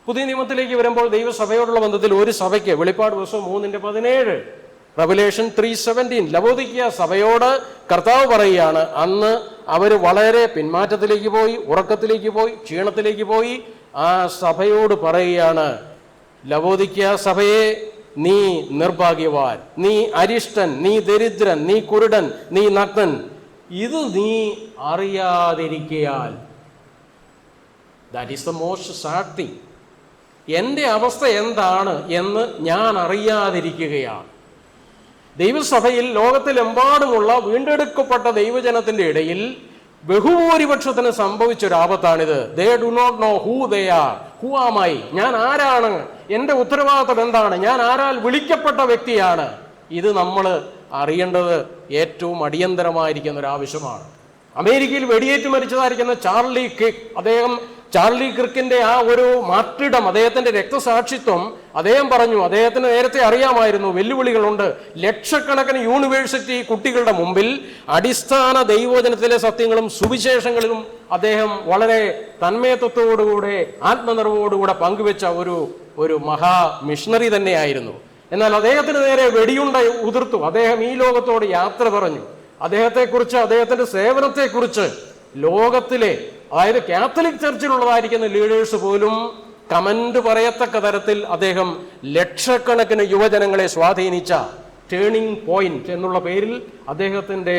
പുതിയ നിയമത്തിലേക്ക് വരുമ്പോൾ ദൈവസഭയോടുള്ള ബന്ധത്തിൽ ഒരു സഭയ്ക്ക് വെളിപ്പാട് ദിവസം 3:17 റെവലേഷൻ 3:17 ലവോദിക്കിയ സഭയോട് കർത്താവ് പറയുകയാണ്, അന്ന് അവർ വളരെ പിന്മാറ്റത്തിലേക്ക് പോയി, ഉറക്കത്തിലേക്ക് പോയി, ക്ഷീണത്തിലേക്ക് പോയി. ആ സഭയോട് പറയുകയാണ്, ലവോദിക്കിയ സഭയെ, നീ നിർഭാഗ്യവാൻ, നീ അരിഷ്ടൻ, നീ ദരിദ്രൻ, നീ കുരുടൻ, നീ നഗ്നൻ, ഇത് നീ അറിയാതിരിക്കയാൽ. That is the most sad thing. എൻ്റെ അവസ്ഥ എന്താണ് എന്ന് ഞാൻ അറിയാതിരിക്കുകയാണ്. ദൈവസഭയിൽ ലോകത്തിലെമ്പാടുമുള്ള വീണ്ടെടുക്കപ്പെട്ട ദൈവജനത്തിൻ്റെ ഇടയിൽ ബഹുഭൂരിപക്ഷത്തിന് സംഭവിച്ചൊരാപത്താണിത്. They do not know who they are. Who am I? ഞാൻ ആരാണ്? എൻ്റെ ഉത്തരവാദിത്വം എന്താണ്? ഞാൻ ആരാൽ വിളിക്കപ്പെട്ട വ്യക്തിയാണ്? ഇത് നമ്മൾ അറിയേണ്ടത് ഏറ്റവും അടിയന്തരമായിരിക്കുന്ന ഒരു ആവശ്യമാണ്. അമേരിക്കയിൽ വെടിയേറ്റ് മരിച്ചതായിരിക്കുന്ന ചാർലി കിർക്കിന്റെ ആ ഒരു മാർട്ടിഡം, അദ്ദേഹത്തിന്റെ രക്തസാക്ഷിത്വം അദ്ദേഹം പറഞ്ഞു. അദ്ദേഹത്തിന് നേരത്തെ അറിയാമായിരുന്നു വെല്ലുവിളികളുണ്ട്. ലക്ഷക്കണക്കിന് യൂണിവേഴ്സിറ്റി കുട്ടികളുടെ മുമ്പിൽ അടിസ്ഥാന ദൈവവചനത്തിലെ സത്യങ്ങളും സുവിശേഷങ്ങളിലും അദ്ദേഹം വളരെ തന്മയത്വത്തോടുകൂടെ ആത്മനിർവോടുകൂടെ പങ്കുവെച്ച ഒരു മഹാ മിഷണറി തന്നെയായിരുന്നു. എന്നാൽ അദ്ദേഹത്തിന് നേരെ വെടിയുണ്ട ഉതിർത്തു. അദ്ദേഹം ഈ ലോകത്തോട് യാത്ര പറഞ്ഞു. അദ്ദേഹത്തെക്കുറിച്ച്, അദ്ദേഹത്തിന്റെ സേവനത്തെക്കുറിച്ച് ലോകത്തിലെ, അതായത് കാത്തലിക് ചർച്ചിലുള്ളതായിരിക്കുന്ന ലീഡേഴ്സ് പോലും കമന്റ് പറയത്തക്ക തരത്തിൽ അദ്ദേഹം ലക്ഷക്കണക്കിന് യുവജനങ്ങളെ സ്വാധീനിച്ച ടേണിംഗ് പോയിന്റ് എന്നുള്ള പേരിൽ അദ്ദേഹത്തിന്റെ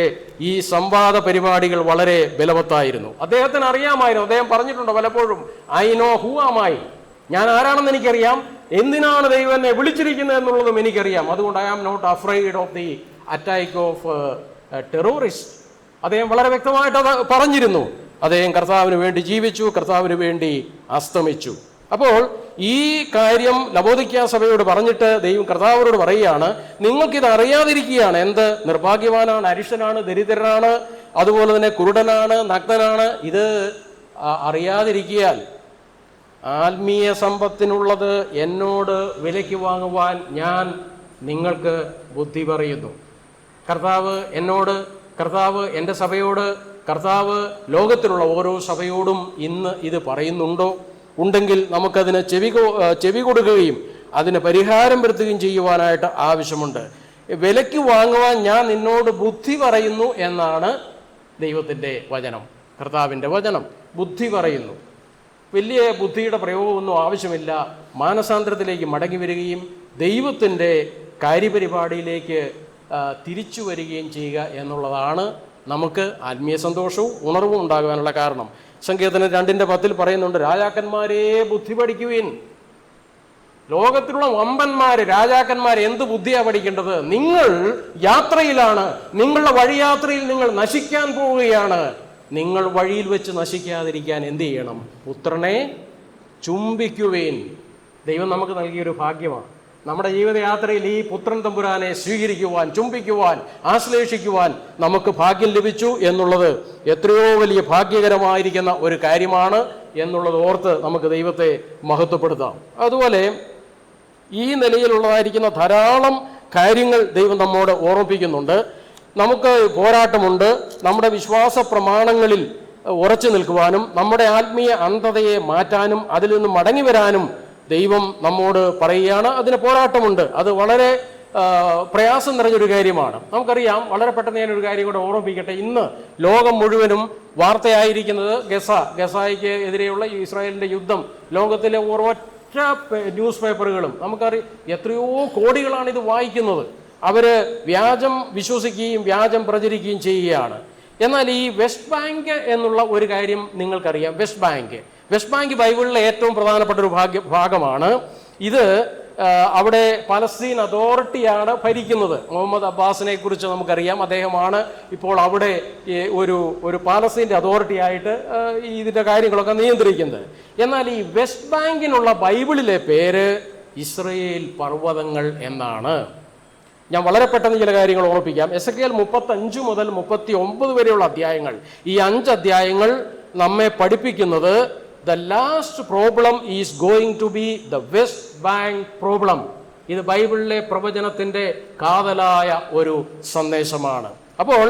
ഈ സംവാദ പരിപാടികൾ വളരെ ബലവത്തായിരുന്നു. അദ്ദേഹത്തിന് അറിയാമായിരുന്നു, അദ്ദേഹം പറഞ്ഞിട്ടുണ്ട് പലപ്പോഴും, I know who am I, ഞാൻ ആരാണെന്ന് എനിക്കറിയാം, എന്തിനാണ് ദൈവം എന്നെ വിളിച്ചിരിക്കുന്നത് എന്നുള്ളതും എനിക്കറിയാം. അതുകൊണ്ട് I am not afraid of the attack of terrorist. അദ്ദേഹം വളരെ വ്യക്തമായിട്ട് അത് പറഞ്ഞിരുന്നു. അദ്ദേഹം കർത്താവിന് വേണ്ടി ജീവിച്ചു, കർത്താവിന് വേണ്ടി അസ്തമിച്ചു. അപ്പോൾ ഈ കാര്യം ലവോദിക്ക സഭയോട് പറഞ്ഞിട്ട് കർത്താവരോട് പറയുകയാണ്, നിങ്ങൾക്കിത് അറിയാതിരിക്കുകയാണ്. എന്ത്? നിർഭാഗ്യവാനാണ്, അരിഷ്ടനാണ്, ദരിദ്രനാണ്, അതുപോലെ തന്നെ കുരുടനാണ്, നഗ്നനാണ്. ഇത് അറിയാതിരിക്കാൻ ആത്മീയ സമ്പത്തിനുള്ളത് എന്നോട് വിലയ്ക്ക് വാങ്ങുവാൻ ഞാൻ നിങ്ങൾക്ക് ബുദ്ധി പറയുന്നു. കർത്താവ് എന്നോട്, കർത്താവ് എൻ്റെ സഭയോട്, കർത്താവ് ലോകത്തിലുള്ള ഓരോ സഭയോടും ഇന്ന് ഇത് പറയുന്നുണ്ടോ? ഉണ്ടെങ്കിൽ നമുക്കതിന് ചെവി കൊടുക്കുകയും അതിന് പരിഹാരം വരുത്തുകയും ചെയ്യുവാനായിട്ട് ആവശ്യമുണ്ട്. വിലയ്ക്ക് വാങ്ങുവാൻ ഞാൻ നിന്നോട് ബുദ്ധി പറയുന്നു എന്നാണ് ദൈവത്തിൻ്റെ വചനം, കർത്താവിൻ്റെ വചനം. ബുദ്ധി പറയുന്നു. വലിയ ബുദ്ധിയുടെ പ്രയോഗമൊന്നും ആവശ്യമില്ല. മാനസാന്തരത്തിലേക്ക് മടങ്ങി വരികയും ദൈവത്തിൻ്റെ കാര്യപരിപാടിയിലേക്ക് തിരിച്ചു വരികയും ചെയ്യുക എന്നുള്ളതാണ് നമുക്ക് ആത്മീയ സന്തോഷവും ഉണർവും ഉണ്ടാകുവാനുള്ള കാരണം. സങ്കീർത്തനം 2:10 പറയുന്നുണ്ട്, രാജാക്കന്മാരെ ബുദ്ധി പഠിക്കുവിൻ. ലോകത്തിലുള്ള വമ്പന്മാര്, രാജാക്കന്മാർ എന്ത് ബുദ്ധിയാണ് പഠിക്കേണ്ടത്? നിങ്ങൾ യാത്രയിലാണ്, നിങ്ങളുടെ വഴിയാത്രയിൽ നിങ്ങൾ നശിക്കാൻ പോവുകയാണ്. നിങ്ങൾ വഴിയിൽ വെച്ച് നശിക്കാതിരിക്കാൻ എന്ത് ചെയ്യണം? പുത്രനെ ചുംബിക്കുവേൻ. ദൈവം നമുക്ക് നൽകിയൊരു ഭാഗ്യമാണ്. നമ്മുടെ ജീവിതയാത്രയിൽ ഈ പുത്രൻ തമ്പുരാനെ സ്വീകരിക്കുവാൻ, ചുംബിക്കുവാൻ, ആശ്ലേഷിക്കുവാൻ നമുക്ക് ഭാഗ്യം ലഭിച്ചു എന്നുള്ളത് എത്രയോ വലിയ ഭാഗ്യകരമായിരിക്കുന്ന ഒരു കാര്യമാണ് എന്നുള്ളത് ഓർത്ത് നമുക്ക് ദൈവത്തെ മഹത്വപ്പെടുത്താം. അതുപോലെ ഈ നിലയിലുള്ളതായിരിക്കുന്ന ധാരാളം കാര്യങ്ങൾ ദൈവം നമ്മോട് ഓർമ്മിപ്പിക്കുന്നുണ്ട്. നമുക്ക് പോരാട്ടമുണ്ട്. നമ്മുടെ വിശ്വാസ പ്രമാണങ്ങളിൽ ഉറച്ചു നിൽക്കുവാനും നമ്മുടെ ആത്മീയ അന്ധതയെ മാറ്റാനും അതിൽ നിന്ന് മടങ്ങി വരാനും ദൈവം നമ്മോട് പറയുകയാണ്. അതിന് പോരാട്ടമുണ്ട്. അത് വളരെ പ്രയാസം നിറഞ്ഞൊരു കാര്യമാണ്. നമുക്കറിയാം. വളരെ പെട്ടെന്ന് ഞാനൊരു കാര്യം കൂടെ ഓർമ്മിപ്പിക്കട്ടെ. ഇന്ന് ലോകം മുഴുവനും വാർത്തയായിരിക്കുന്നത് ഗസായ്ക്ക് എതിരെയുള്ള ഇസ്രായേലിൻ്റെ യുദ്ധം. ലോകത്തിലെ ഒരൊറ്റ ന്യൂസ് പേപ്പറുകളും നമുക്കറിയാം എത്രയോ കോടികളാണ് ഇത് വായിക്കുന്നത്. അവർ വ്യാജം വിശ്വസിക്കുകയും വ്യാജം പ്രചരിക്കുകയും ചെയ്യുകയാണ്. എന്നാൽ ഈ വെസ്റ്റ് ബാങ്ക് എന്നുള്ള ഒരു കാര്യം നിങ്ങൾക്കറിയാം. വെസ്റ്റ് ബാങ്ക് ബൈബിളിലെ ഏറ്റവും പ്രധാനപ്പെട്ട ഒരു ഭാഗമാണ്. ഇത് അവിടെ പലസ്തീൻ അതോറിറ്റിയാണ് ഭരിക്കുന്നത്. മുഹമ്മദ് അബ്ബാസിനെ കുറിച്ച് നമുക്കറിയാം. അദ്ദേഹമാണ് ഇപ്പോൾ അവിടെ ഒരു പാലസ്തീൻ്റെ അതോറിറ്റി ആയിട്ട് ഇതിൻ്റെ കാര്യങ്ങളൊക്കെ നിയന്ത്രിക്കുന്നത്. എന്നാൽ ഈ വെസ്റ്റ് ബാങ്കിനുള്ള ബൈബിളിലെ പേര് ഇസ്രയേൽ പർവ്വതങ്ങൾ എന്നാണ്. ഞാൻ വളരെ പെട്ടെന്ന് ചില കാര്യങ്ങൾ ഓർമ്മിപ്പിക്കാം. എസെക്കിയേൽ 35 മുതൽ 39 വരെയുള്ള അധ്യായങ്ങൾ, ഈ 5 അധ്യായങ്ങൾ നമ്മെ പഠിപ്പിക്കുന്നത് the last problem is going to be the West Bank problem. ഇത് ബൈബിളിലെ പ്രവചനത്തിൻ്റെ കാതലായ ഒരു സന്ദേശമാണ്. അപ്പോൾ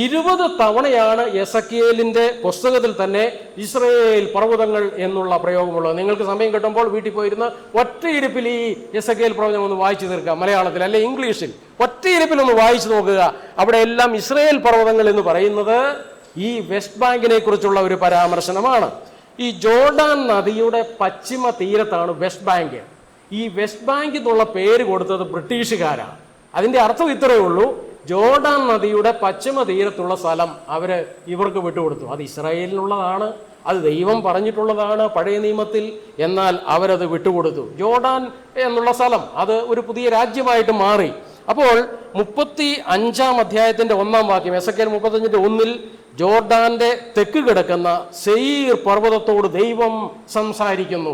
20 തവണയാണ് എസെക്കിയേലിൻ്റെ പുസ്തകത്തിൽ തന്നെ ഇസ്രയേൽ പർവ്വതങ്ങൾ എന്നുള്ള പ്രയോഗമുള്ളത്. നിങ്ങൾക്ക് സമയം കിട്ടുമ്പോൾ വീട്ടിൽ പോയിരുന്ന് ഒറ്റയിരുപ്പിൽ ഈ എസെക്കിയേൽ പ്രവചനം ഒന്ന് വായിച്ചു തീർക്കുക. മലയാളത്തിൽ അല്ലെ ഇംഗ്ലീഷിൽ ഒറ്റയിരുപ്പിൽ ഒന്ന് വായിച്ചു നോക്കുക. അവിടെ എല്ലാം ഇസ്രയേൽ പർവ്വതങ്ങൾ എന്ന് പറയുന്നത് ഈ വെസ്റ്റ് ബാങ്കിനെ കുറിച്ചുള്ള ഒരു പരാമർശനമാണ്. ഈ ജോർഡാൻ നദിയുടെ പശ്ചിമ തീരത്താണ് വെസ്റ്റ് ബാങ്ക്. ഈ വെസ്റ്റ് ബാങ്ക് എന്നുള്ള പേര് കൊടുത്തത് ബ്രിട്ടീഷുകാരാണ്. അതിൻ്റെ അർത്ഥം ഇത്രയേ ഉള്ളൂ, ജോർഡാൻ നദിയുടെ പശ്ചിമ തീരത്തുള്ള സ്ഥലം ഇവർക്ക് വിട്ടുകൊടുത്തു. അത് ഇസ്രായേലിനുള്ളതാണ്, അത് ദൈവം പറഞ്ഞിട്ടുള്ളതാണ് പഴയ നിയമത്തിൽ. എന്നാൽ അവരത് വിട്ടുകൊടുത്തു. ജോർഡാൻ എന്നുള്ള സ്ഥലം അത് ഒരു പുതിയ രാജ്യമായിട്ട് മാറി. അപ്പോൾ 35-ാം അധ്യായത്തിൻ്റെ 1-ാം വാക്യം, എസെക്കിയേൽ 35:1 ജോർഡാന്റെ തെക്ക് കിടക്കുന്ന സെയീർ പർവ്വതത്തോട് ദൈവം സംസാരിക്കുന്നു.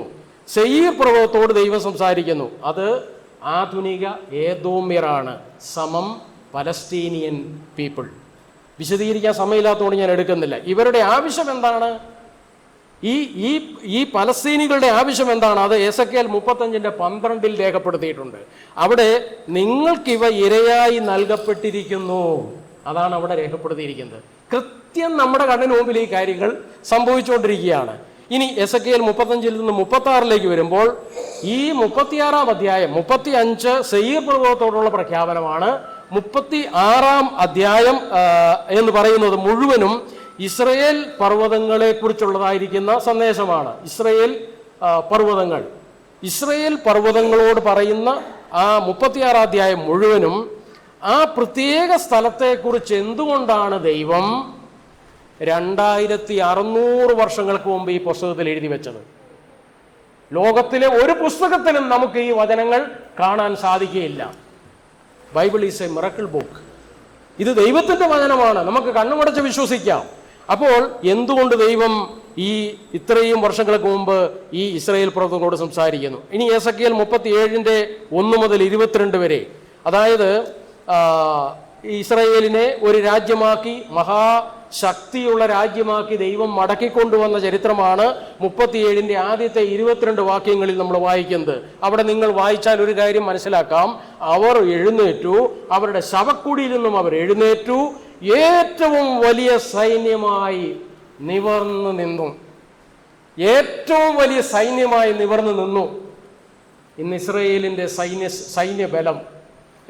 സെയീർ പർവ്വതത്തോട് ദൈവം സംസാരിക്കുന്നു. അത് ആധുനിക ഏദോമ്യരാണ്, സമം പലസ്തീനിയൻ പീപ്പിൾ. വിശദീകരിക്കാൻ സമയമില്ലാത്തതുകൊണ്ട് ഞാൻ എടുക്കുന്നില്ല. ഇവരുടെ ആവശ്യം എന്താണ്? ഈ പലസ്തീനികളുടെ ആവശ്യം എന്താണ്? അത് എസെക്കിയേൽ 35:12 രേഖപ്പെടുത്തിയിട്ടുണ്ട്. അവിടെ നിങ്ങൾക്കിവ ഇരയായി നൽകപ്പെട്ടിരിക്കുന്നു. അതാണ് അവിടെ രേഖപ്പെടുത്തിയിരിക്കുന്നത്. കൃത്യം നമ്മുടെ കണ്ണിന് മുമ്പിൽ ഈ കാര്യങ്ങൾ സംഭവിച്ചുകൊണ്ടിരിക്കുകയാണ്. ഇനി എസെക്കിയേൽ 35 നിന്ന് 36 വരുമ്പോൾ ഈ 36-ാം അധ്യായം 35 സെയീർ പർവ്വതത്തോടുള്ള പ്രഖ്യാപനമാണ്. 36-ാം അധ്യായം എന്ന് പറയുന്നത് മുഴുവനും ഇസ്രയേൽ പർവ്വതങ്ങളെ കുറിച്ചുള്ളതായിരിക്കുന്ന സന്ദേശമാണ്. ഇസ്രയേൽ പർവ്വതങ്ങളോട് പറയുന്ന ആ 36-ാം അധ്യായം മുഴുവനും ആ പ്രത്യേക സ്ഥലത്തെക്കുറിച്ച് എന്തുകൊണ്ടാണ് ദൈവം 2600 വർഷങ്ങൾക്ക് മുമ്പ് ഈ പുസ്തകത്തിൽ എഴുതി വെച്ചത്. ലോകത്തിലെ ഒരു പുസ്തകത്തിലും നമുക്ക് ഈ വചനങ്ങൾ കാണാൻ സാധിക്കുകയില്ല. Bible is A miracle book. ഇത് ദൈവത്തിൻ്റെ വചനമാണ്, നമുക്ക് കണ്ണുമടച്ച് വിശ്വസിക്കാം. അപ്പോൾ എന്തുകൊണ്ട് ദൈവം ഈ ഇത്രയും വർഷങ്ങൾക്ക് മുമ്പ് ഈ ഇസ്രായേൽ പ്രവർത്തകരോട് സംസാരിക്കുന്നു. ഇനി എസെക്കിയേൽ 37:1 മുതൽ 22 വരെ, അതായത് ഇസ്രായേലിനെ ഒരു രാജ്യമാക്കി, മഹാശക്തിയുള്ള രാജ്യമാക്കി ദൈവം മടക്കിക്കൊണ്ടുവന്ന ചരിത്രമാണ് 37 ആദ്യത്തെ 22 വാക്യങ്ങളിൽ നമ്മൾ വായിക്കുന്നത്. അവിടെ നിങ്ങൾ വായിച്ചാൽ ഒരു കാര്യം മനസ്സിലാക്കാം. അവർ എഴുന്നേറ്റു, അവരുടെ ശവക്കുടിയിൽ നിന്നും അവർ എഴുന്നേറ്റു, ഏറ്റവും വലിയ സൈന്യമായി നിവർന്നു നിന്നു. ഏറ്റവും വലിയ സൈന്യമായി നിവർന്നു നിന്നു. ഇന്ന് ഇസ്രായേലിൻ്റെ സൈന്യബലം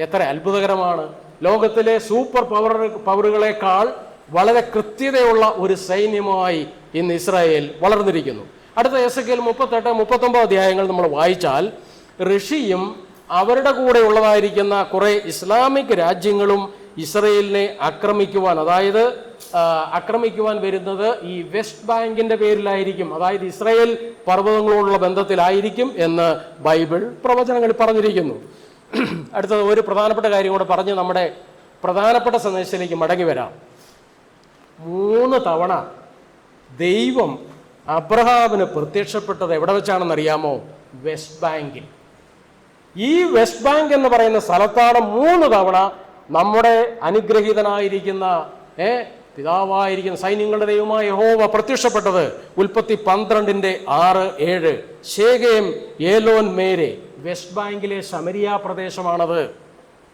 എത്ര അത്ഭുതകരമാണ്! ലോകത്തിലെ സൂപ്പർ പവറുകളെക്കാൾ വളരെ കൃത്യതയുള്ള ഒരു സൈന്യമായി ഇന്ന് ഇസ്രായേൽ വളർന്നിരിക്കുന്നു. അടുത്ത എസെക്കിയേൽ 38-39 അധ്യായങ്ങൾ നമ്മൾ വായിച്ചാൽ റഷ്യയും അവരുടെ കൂടെ ഉള്ളതായിരിക്കുന്ന കുറെ ഇസ്ലാമിക് രാജ്യങ്ങളും ഇസ്രായേലിനെ ആക്രമിക്കുവാൻ, അതായത് ആക്രമിക്കുവാൻ വരുന്നത് ഈ വെസ്റ്റ് ബാങ്കിന്റെ പേരിലായിരിക്കും, അതായത് ഇസ്രായേൽ പർവ്വതങ്ങളോടുള്ള ബന്ധത്തിലായിരിക്കും എന്ന് ബൈബിൾ പ്രവചനങ്ങളിൽ പറഞ്ഞിരിക്കുന്നു. അടുത്തത് ഒരു പ്രധാനപ്പെട്ട കാര്യം കൂടെ പറഞ്ഞ് നമ്മുടെ പ്രധാനപ്പെട്ട സന്ദേശത്തിലേക്ക് മടങ്ങി വരാം. 3 തവണ ദൈവം അബ്രഹാമിന് പ്രത്യക്ഷപ്പെട്ടത് എവിടെ വെച്ചാണെന്നറിയാമോ? വെസ്റ്റ് ബാങ്കിൽ. ഈ വെസ്റ്റ് ബാങ്ക് എന്ന് പറയുന്ന സ്ഥലത്താണ് 3 തവണ നമ്മുടെ അനുഗ്രഹീതനായിരിക്കുന്ന പിതാവായിരിക്കുന്ന സൈന്യങ്ങളുടെ ദൈവമായ യഹോവ പ്രത്യക്ഷപ്പെട്ടത്. ഉൽപ്പത്തി 12:6-7. ശേഖേം, ഏലോൻ, മേരെ, വെസ്റ്റ് ബാങ്കിലെ ശമരിയ പ്രദേശമാണത്.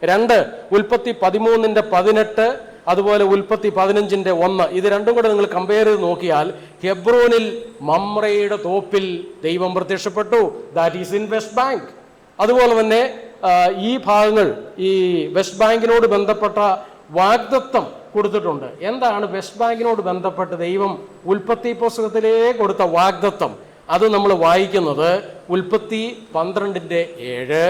2 ഉൽപ്പത്തി 13:18, അതുപോലെ ഉൽപ്പത്തി 15:1. ഇത് രണ്ടും കൂടെ നിങ്ങൾ കമ്പയർ ചെയ്ത് നോക്കിയാൽ ഹെബ്രോനിൽ മമ്രയുടെ തോപ്പിൽ ദൈവം പ്രത്യക്ഷപ്പെട്ടു. That is in west bank. അതുപോലെ തന്നെ ഈ ഭാഗങ്ങൾ ഈ വെസ്റ്റ് ബാങ്കിനോട് ബന്ധപ്പെട്ട വാഗ്ദത്തം കൊടുത്തിട്ടുണ്ട്. എന്താണ് വെസ്റ്റ് ബാങ്കിനോട് ബന്ധപ്പെട്ട് ദൈവം ഉൽപ്പത്തി പുസ്തകത്തിലേ കൊടുത്ത വാഗ്ദത്തം? അത് നമ്മൾ വായിക്കുന്നത് ഉൽപ്പത്തി 12:7,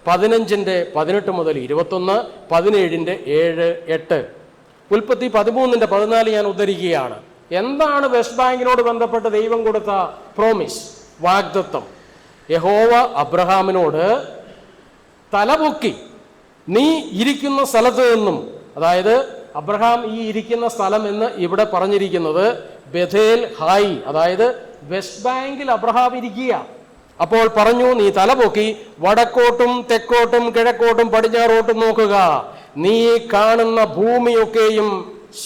15:18 മുതൽ 21, 17:7-8. ഉൽപ്പത്തി 13:14 ഞാൻ ഉദ്ധരിക്കുകയാണ്. എന്താണ് വെസ്റ്റ് ബാങ്കിനോട് ബന്ധപ്പെട്ട് ദൈവം കൊടുത്ത പ്രോമിസ്, വാഗ്ദത്തം? യഹോവ അബ്രഹാമിനോട് തലപൊക്കി നീ ഇരിക്കുന്ന സ്ഥലത്ത് നിന്നും, അതായത് അബ്രഹാം ഈ ഇരിക്കുന്ന സ്ഥലം എന്ന് ഇവിടെ പറഞ്ഞിരിക്കുന്നത് ബഥേൽ ഹായി, അതായത് വെസ്റ്റ് ബാങ്കിൽ അബ്രഹാം ഇരിക്കുക. അപ്പോൾ പറഞ്ഞു, നീ തലപൊക്കി വടക്കോട്ടും തെക്കോട്ടും കിഴക്കോട്ടും പടിഞ്ഞാറോട്ടും നോക്കുക. നീ കാണുന്ന ഭൂമിയൊക്കെയും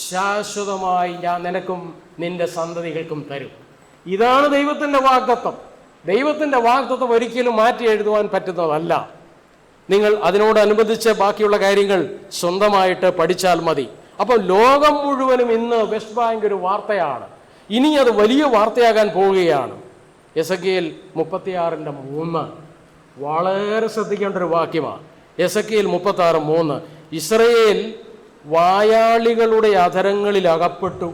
ശാശ്വതമായി ഞാൻ നിനക്കും നിന്റെ സന്തതികൾക്കും തരും. ഇതാണ് ദൈവത്തിന്റെ വാഗ്ദത്തം. ദൈവത്തിന്റെ വാഗ്ദത്തം ഒരിക്കലും മാറ്റി എഴുതുവാൻ പറ്റുന്നതല്ല. നിങ്ങൾ അതിനോടനുബന്ധിച്ച് ബാക്കിയുള്ള കാര്യങ്ങൾ സ്വന്തമായിട്ട് പഠിച്ചാൽ മതി. അപ്പോൾ ലോകം മുഴുവനും ഇന്ന് വെസ്റ്റ് ബാങ്ക് ഒരു വാർത്തയാണ്. ഇനി അത് വലിയ വാർത്തയാകാൻ പോവുകയാണ്. എസെക്കിയേൽ 36:3 വളരെ ശ്രദ്ധിക്കേണ്ട ഒരു വാക്യമാണ്. എസെക്കിയേൽ 36:3, ഇസ്രായേൽ വായാളികളുടെ അധരങ്ങളിൽ അകപ്പെട്ടു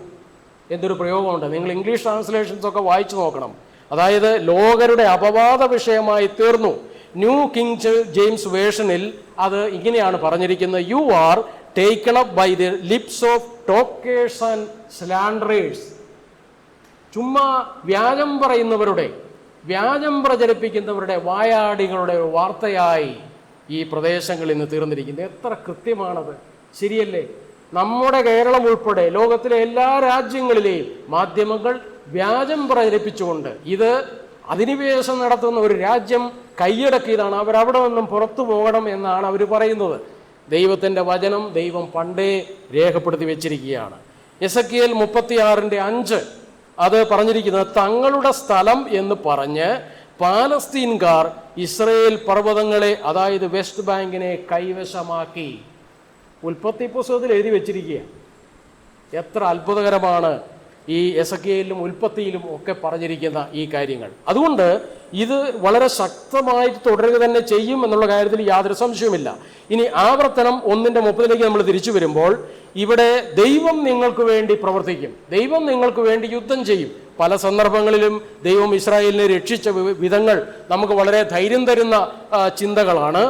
എന്നൊരു പ്രയോഗമുണ്ട്. നിങ്ങൾ ഇംഗ്ലീഷ് ട്രാൻസ്ലേഷൻസ് ഒക്കെ വായിച്ചു നോക്കണം. അതായത് ലോകരുടെ അപവാദ വിഷയമായി തീർന്നു. ന്യൂ കിങ് ജെയിംസ് വേർഷനിൽ അത് ഇങ്ങനെയാണ് പറഞ്ഞിരിക്കുന്നത്: you are taken up by the lips of talkers and slanderers. ചുമ്മാ വ്യാജം പറയുന്നവരുടെ, വ്യാജം പ്രചരിപ്പിക്കുന്നവരുടെ, വായാടികളുടെ വാർത്തയായി ഈ പ്രദേശങ്ങളിൽ നിന്ന് തീർന്നിരിക്കുന്നത്. എത്ര കൃത്യമാണത്! ശരിയല്ലേ? നമ്മുടെ കേരളം ഉൾപ്പെടെ ലോകത്തിലെ എല്ലാ രാജ്യങ്ങളിലെയും മാധ്യമങ്ങൾ വ്യാജം പ്രചരിപ്പിച്ചുകൊണ്ട് ഇത് അധിനിവേശം നടത്തുന്ന ഒരു രാജ്യം കൈയടക്കിയതാണ്, അവരവിടെ നിന്നും പുറത്തു പോകണം എന്നാണ് അവർ പറയുന്നത്. ദൈവത്തിൻ്റെ വചനം ദൈവം പണ്ടേ രേഖപ്പെടുത്തി വെച്ചിരിക്കുകയാണ്. എസെക്കിയേൽ 36:5 അത് പറഞ്ഞിരിക്കുന്നത്, തങ്ങളുടെ സ്ഥലം എന്ന് പറഞ്ഞ് പാലസ്തീൻകാർ ഇസ്രായേൽ പർവ്വതങ്ങളെ, അതായത് വെസ്റ്റ് ബാങ്കിനെ കൈവശമാക്കി. ഉൽപ്പത്തി പുസ്തകത്തിൽ എഴുതി വെച്ചിരിക്കുക. എത്ര അത്ഭുതകരമാണ് ഈ എസെക്കിയേലിലും ഉൽപ്പത്തിയിലും ഒക്കെ പറഞ്ഞിരിക്കുന്ന ഈ കാര്യങ്ങൾ. അതുകൊണ്ട് ഇത് വളരെ ശക്തമായിട്ട് തുടരുക തന്നെ ചെയ്യും എന്നുള്ള കാര്യത്തിൽ യാതൊരു സംശയവുമില്ല. ഇനി ആവർത്തനം 1:30 നമ്മൾ തിരിച്ചു വരുമ്പോൾ, ഇവിടെ ദൈവം നിങ്ങൾക്ക് വേണ്ടി പ്രവർത്തിക്കും, ദൈവം നിങ്ങൾക്ക് വേണ്ടി യുദ്ധം ചെയ്യും. പല സന്ദർഭങ്ങളിലും ദൈവം ഇസ്രായേലിനെ രക്ഷിച്ച വിധങ്ങൾ നമുക്ക് വളരെ ധൈര്യം തരുന്ന ചിന്തകളാണ്.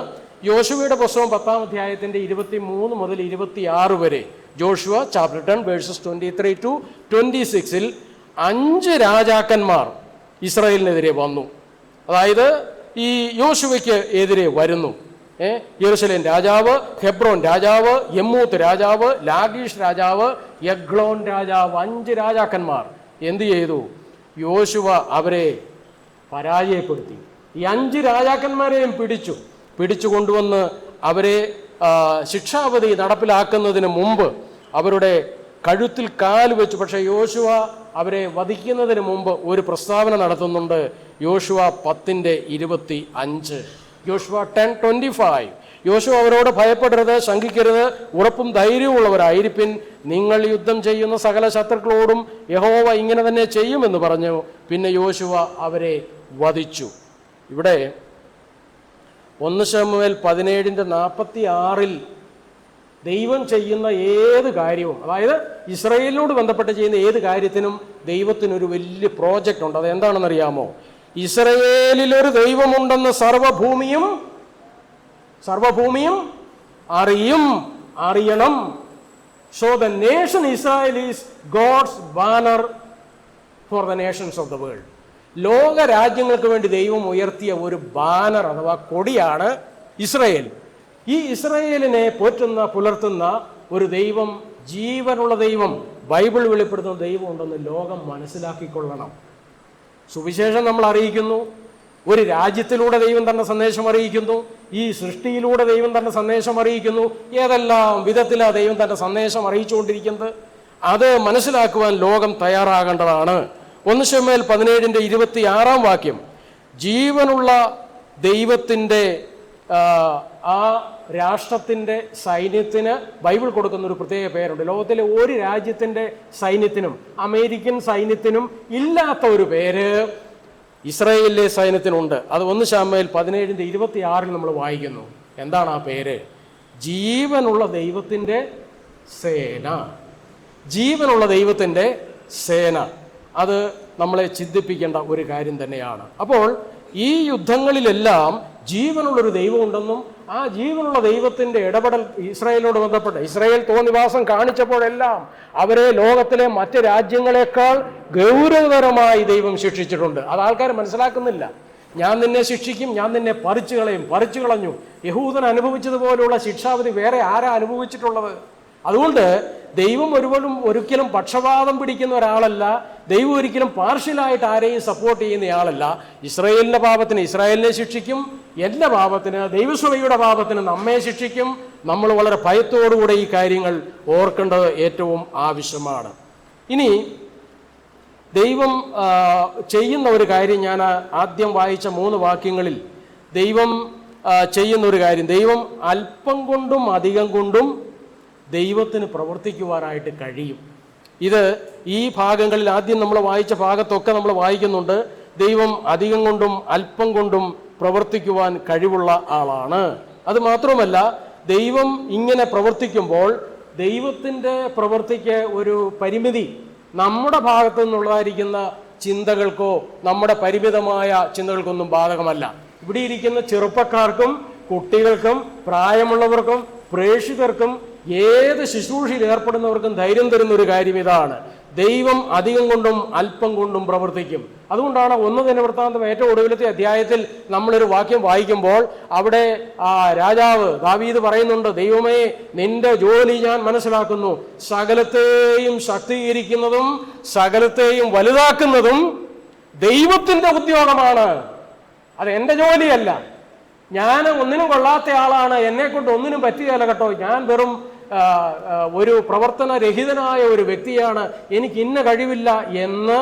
യോശുവയുടെ പുസ്തകം 10-ാം അധ്യായത്തിൻ്റെ 23 മുതൽ 26 വരെ, ജോഷുവ ചാപ്റ്റർ 10 വേഴ്സസ് 23-26 5 രാജാക്കന്മാർ ഇസ്രായേലിനെതിരെ വന്നു. അതായത് ഈ യോശുവയ്ക്ക് എതിരെ വരുന്നു. യെരൂശലേം രാജാവ്, ഹെബ്രോൻ രാജാവ്, യമ്മൂത്ത് രാജാവ്, ലാഗീഷ് രാജാവ്, യഗ്ലോൻ രാജാവ്, 5 രാജാക്കന്മാർ എന്ത് ചെയ്തു? യോശുവ അവരെ പരാജയപ്പെടുത്തി. ഈ 5 രാജാക്കന്മാരെയും പിടിച്ചു കൊണ്ടുവന്ന് അവരെ ശിക്ഷാവിധി നടപ്പിലാക്കുന്നതിന് മുമ്പ് അവരുടെ കഴുത്തിൽ കാൽ വെച്ചു. പക്ഷേ യോശുവ അവരെ വധിക്കുന്നതിന് മുമ്പ് ഒരു പ്രസ്താവന നടത്തുന്നുണ്ട്. യോശുവ 10:25, യോശുവ 10:25. യോശുവ അവരോട് ഭയപ്പെടരുത്, ശങ്കിക്കരുത്, ഉറപ്പും ധൈര്യമുള്ളവരായിരിപ്പിൻ. നിങ്ങൾ യുദ്ധം ചെയ്യുന്ന സകല ശത്രുക്കളോടും യഹോവ ഇങ്ങനെ തന്നെ ചെയ്യുമെന്ന് പറഞ്ഞു. പിന്നെ യോശുവ അവരെ വധിച്ചു. ഇവിടെ 1 ശമൂവേൽ 17:46 ദൈവം ചെയ്യുന്ന ഏത് കാര്യവും, അതായത് ഇസ്രായേലിനോട് ബന്ധപ്പെട്ട് ചെയ്യുന്ന ഏത് കാര്യത്തിനും ദൈവത്തിനൊരു വലിയ പ്രോജക്റ്റ് ഉണ്ട്. അതെന്താണെന്നറിയാമോ? ഇസ്രായേലിലൊരു ദൈവമുണ്ടെന്ന് സർവഭൂമിയും അറിയണം. So the nation Israel is God's banner for the nations of the world. ലോക രാജ്യങ്ങൾക്ക് വേണ്ടി ദൈവം ഉയർത്തിയ ഒരു ബാനർ അഥവാ കൊടിയാണ് ഇസ്രായേൽ. ഈ ഇസ്രായേലിനെ പുലർത്തുന്ന ഒരു ദൈവം, ജീവനുള്ള ദൈവം, ബൈബിൾ വെളിപ്പെടുത്തുന്ന ദൈവം ഉണ്ടെന്ന് ലോകം മനസ്സിലാക്കിക്കൊള്ളണം. സുവിശേഷം നമ്മൾ അറിയിക്കുന്നു. ഒരു രാജ്യത്തിലൂടെ ദൈവം തന്റെ സന്ദേശം അറിയിക്കുന്നു. ഈ സൃഷ്ടിയിലൂടെ ദൈവം തന്റെ സന്ദേശം അറിയിക്കുന്നു. ഏതെല്ലാം വിധത്തിലാണ് ദൈവം തന്റെ സന്ദേശം അറിയിച്ചുകൊണ്ടിരിക്കുന്നത്? അത് മനസ്സിലാക്കുവാൻ ലോകം തയ്യാറാകേണ്ടതാണ്. 1 ശമൂവേൽ 17:26 ജീവനുള്ള ദൈവത്തിൻ്റെ ആ രാഷ്ട്രത്തിൻ്റെ സൈന്യത്തിന് ബൈബിൾ കൊടുക്കുന്ന ഒരു പ്രത്യേക പേരുണ്ട്. ലോകത്തിലെ ഒരു രാജ്യത്തിൻ്റെ സൈന്യത്തിനും അമേരിക്കൻ സൈന്യത്തിനും ഇല്ലാത്ത ഒരു പേര് ഇസ്രായേലിലെ സൈന്യത്തിനുണ്ട്. അത് 1 ശമൂവേൽ 17:26 നമ്മൾ വായിക്കുന്നു. എന്താണ് ആ പേര്? ജീവനുള്ള ദൈവത്തിൻ്റെ സേന. ജീവനുള്ള ദൈവത്തിൻ്റെ സേന. അത് നമ്മളെ ചിന്തിപ്പിക്കേണ്ട ഒരു കാര്യം തന്നെയാണ്. അപ്പോൾ ഈ യുദ്ധങ്ങളിലെല്ലാം ജീവനുള്ളൊരു ദൈവമുണ്ടെന്നും ആ ജീവനുള്ള ദൈവത്തിൻ്റെ ഇടപെടൽ ഇസ്രായേലിനോട് ബന്ധപ്പെട്ട് ഇസ്രായേൽ തോന്നിവാസം കാണിച്ചപ്പോഴെല്ലാം അവരെ ലോകത്തിലെ മറ്റ് രാജ്യങ്ങളെക്കാൾ ഗൗരവതരമായി ദൈവം ശിക്ഷിച്ചിട്ടുണ്ട്. അത് ആൾക്കാർ മനസ്സിലാക്കുന്നില്ല. ഞാൻ നിന്നെ ശിക്ഷിക്കും, ഞാൻ നിന്നെ പറിച്ചു കളഞ്ഞു. യഹൂദൻ അനുഭവിച്ചതുപോലുള്ള ശിക്ഷാവിധി വേറെ ആരാ അനുഭവിച്ചിട്ടുള്ളത്? അതുകൊണ്ട് ദൈവം ഒരിക്കലും പക്ഷപാതം പിടിക്കുന്ന ഒരാളല്ല. ദൈവം ഒരിക്കലും പാർഷ്യലായിട്ട് ആരെയും സപ്പോർട്ട് ചെയ്യുന്നയാളല്ല. ഇസ്രായേലിൻ്റെ പാപത്തിന് ഇസ്രായേലിനെ ശിക്ഷിക്കും, എല്ലാ പാപത്തിന്, ദൈവസഭയുടെ പാപത്തിന് നമ്മെ ശിക്ഷിക്കും. നമ്മൾ വളരെ ഭയത്തോടുകൂടെ ഈ കാര്യങ്ങൾ ഓർക്കേണ്ടത് ഏറ്റവും ആവശ്യമാണ്. ഇനി ദൈവം ചെയ്യുന്ന ഒരു കാര്യം, ഞാൻ ആദ്യം വായിച്ച 3 വാക്യങ്ങളിൽ ദൈവം ചെയ്യുന്ന ഒരു കാര്യം, ദൈവം അല്പം കൊണ്ടും അധികം കൊണ്ടും ദൈവത്തിന് പ്രവർത്തിക്കുവാനായിട്ട് കഴിയും. ഇത് ഈ ഭാഗങ്ങളിൽ ആദ്യം നമ്മൾ വായിച്ച ഭാഗത്തൊക്കെ നമ്മൾ വായിക്കുന്നുണ്ട്. ദൈവം അധികം കൊണ്ടും അല്പം കൊണ്ടും പ്രവർത്തിക്കുവാൻ കഴിവുള്ള ആളാണ്. അത് മാത്രമല്ല, ദൈവം ഇങ്ങനെ പ്രവർത്തിക്കുമ്പോൾ ദൈവത്തിൻ്റെ പ്രവൃത്തിക്ക് ഒരു പരിമിതി നമ്മുടെ ഭാഗത്തു നിന്നുള്ളതായിരിക്കുന്ന ചിന്തകൾക്കോ നമ്മുടെ പരിമിതമായ ചിന്തകൾക്കൊന്നും ബാധകമല്ല. ഇവിടെ ഇരിക്കുന്ന ചെറുപ്പക്കാർക്കും കുട്ടികൾക്കും പ്രായമുള്ളവർക്കും പ്രേക്ഷിതർക്കും ഏത് ശുശ്രൂഷയിൽ ഏർപ്പെടുന്നവർക്കും ധൈര്യം തരുന്ന ഒരു കാര്യം ഇതാണ്: ദൈവം അധികം കൊണ്ടും അല്പം കൊണ്ടും പ്രവർത്തിക്കും. അതുകൊണ്ടാണ് 1 ദിനവൃത്താന്തം ഏറ്റവും ഒടുവിലത്തെ അധ്യായത്തിൽ നമ്മളൊരു വാക്യം വായിക്കുമ്പോൾ അവിടെ രാജാവ് ദാവീദ് പറയുന്നുണ്ട്, ദൈവമേ, നിന്റെ ജോലി ഞാൻ മനസ്സിലാക്കുന്നു. സകലത്തെയും ശക്തീകരിക്കുന്നതും സകലത്തെയും വലുതാക്കുന്നതും ദൈവത്തിൻ്റെ ഉദ്യോഗമാണ്. അത് എൻ്റെ ജോലിയല്ല. ഞാൻ ഒന്നിനും കൊള്ളാത്ത ആളാണ്, എന്നെ കൊണ്ട് ഒന്നിനും പറ്റുകയല്ല കേട്ടോ, ഞാൻ വെറും ഒരു പ്രവർത്തനരഹിതനായ ഒരു വ്യക്തിയാണ്, എനിക്ക് ഇന്ന കഴിവില്ല എന്ന്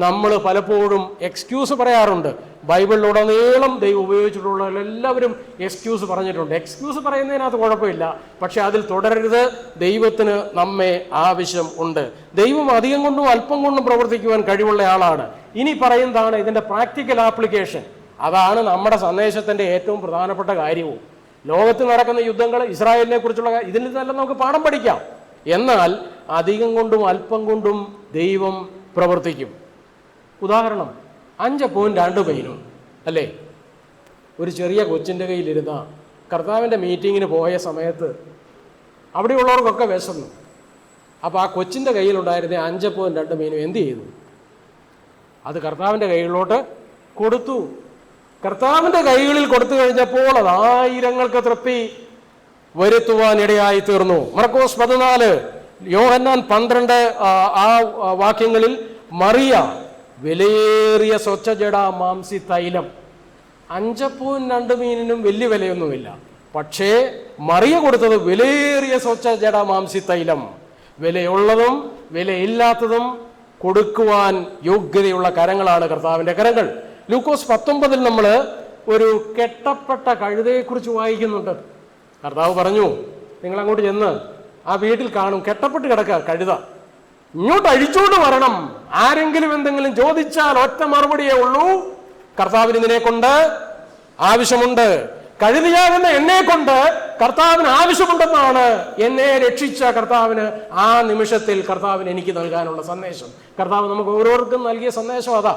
നമ്മൾ പലപ്പോഴും എക്സ്ക്യൂസ് പറയാറുണ്ട്. ബൈബിളിലുടനീളം ദൈവം ഉപയോഗിച്ചിട്ടുള്ള എല്ലാവരും എക്സ്ക്യൂസ് പറഞ്ഞിട്ടുണ്ട്. എക്സ്ക്യൂസ് പറയുന്നതിനകത്ത് കുഴപ്പമില്ല, പക്ഷെ അതിൽ തുടരരുത്. ദൈവത്തിന് നമ്മെ ആവശ്യം ഉണ്ട്. ദൈവം അധികം കൊണ്ടും അല്പം കൊണ്ടും പ്രവർത്തിക്കുവാൻ കഴിവുള്ള ആളാണ്. ഇനി പറയുന്നതാണ് ഇതിൻ്റെ പ്രാക്ടിക്കൽ ആപ്ലിക്കേഷൻ. അതാണ് നമ്മുടെ സന്ദേശത്തിൻ്റെ ഏറ്റവും പ്രധാനപ്പെട്ട കാര്യവും. ലോകത്ത് നടക്കുന്ന യുദ്ധങ്ങൾ, ഇസ്രായേലിനെ കുറിച്ചുള്ള ഇതിൽ നിന്നെല്ലാം നമുക്ക് പാഠം പഠിക്കാം. എന്നാൽ അധികം കൊണ്ടും അല്പം കൊണ്ടും ദൈവം പ്രവർത്തിക്കും. ഉദാഹരണം, 5 അപ്പവും 2 മീനും അല്ലേ? ഒരു ചെറിയ കൊച്ചിൻ്റെ കയ്യിലിരുന്ന കർത്താവിൻ്റെ മീറ്റിങ്ങിന് പോയ സമയത്ത് അവിടെയുള്ളവർക്കൊക്കെ വിശന്നു. അപ്പോൾ ആ കൊച്ചിൻ്റെ കയ്യിലുണ്ടായിരുന്ന 5 അപ്പവും 2 മീനും എന്ത് ചെയ്തു? അത് കർത്താവിൻ്റെ കൈകളിലോട്ട് കൊടുത്തു. കർത്താവിൻ്റെ കൈകളിൽ കൊടുത്തു കഴിഞ്ഞപ്പോൾ അത് ആയിരങ്ങൾക്ക് തൃപ്തി വരുത്തുവാനിടയായി തീർന്നു. മർക്കോസ് 14, യോഹന്നാൻ 12 ആ വാക്യങ്ങളിൽ മറിയ വിലയേറിയ സ്വച്ഛജട മാംസി തൈലം. 5 2 മീനിനും വലിയ വിലയൊന്നുമില്ല. പക്ഷേ മറിയ കൊടുത്തത് വിലയേറിയ സ്വച്ഛജട മാംസി തൈലം. വിലയുള്ളതും വിലയില്ലാത്തതും കൊടുക്കുവാൻ യോഗ്യതയുള്ള കരങ്ങളാണ് കർത്താവിൻ്റെ കരങ്ങൾ. ലൂക്കോസ് 19 നമ്മൾ ഒരു കെട്ടപ്പെട്ട കഴുതയെക്കുറിച്ച് വായിക്കുന്നുണ്ട്. കർത്താവ് പറഞ്ഞു, നിങ്ങൾ അങ്ങോട്ട് ചെന്ന് ആ വീട്ടിൽ കാണും, കെട്ടപ്പെട്ട് കിടക്കുക കഴുത, ഇങ്ങോട്ട് അഴിച്ചോണ്ട് വരണം. ആരെങ്കിലും എന്തെങ്കിലും ചോദിച്ചാൽ ഒറ്റ മറുപടിയേ ഉള്ളൂ, കർത്താവിന് ഇതിനെ കൊണ്ട് ആവശ്യമുണ്ട്. കഴുതയാകുന്ന എന്നെ കൊണ്ട് കർത്താവിന് ആവശ്യമുണ്ടെന്നാണ് എന്നെ രക്ഷിച്ച കർത്താവിന് ആ നിമിഷത്തിൽ കർത്താവിന് എനിക്ക് നൽകാനുള്ള സന്ദേശം. കർത്താവ് നമുക്ക് ഓരോരുത്തർക്കും നൽകിയ സന്ദേശം അതാ.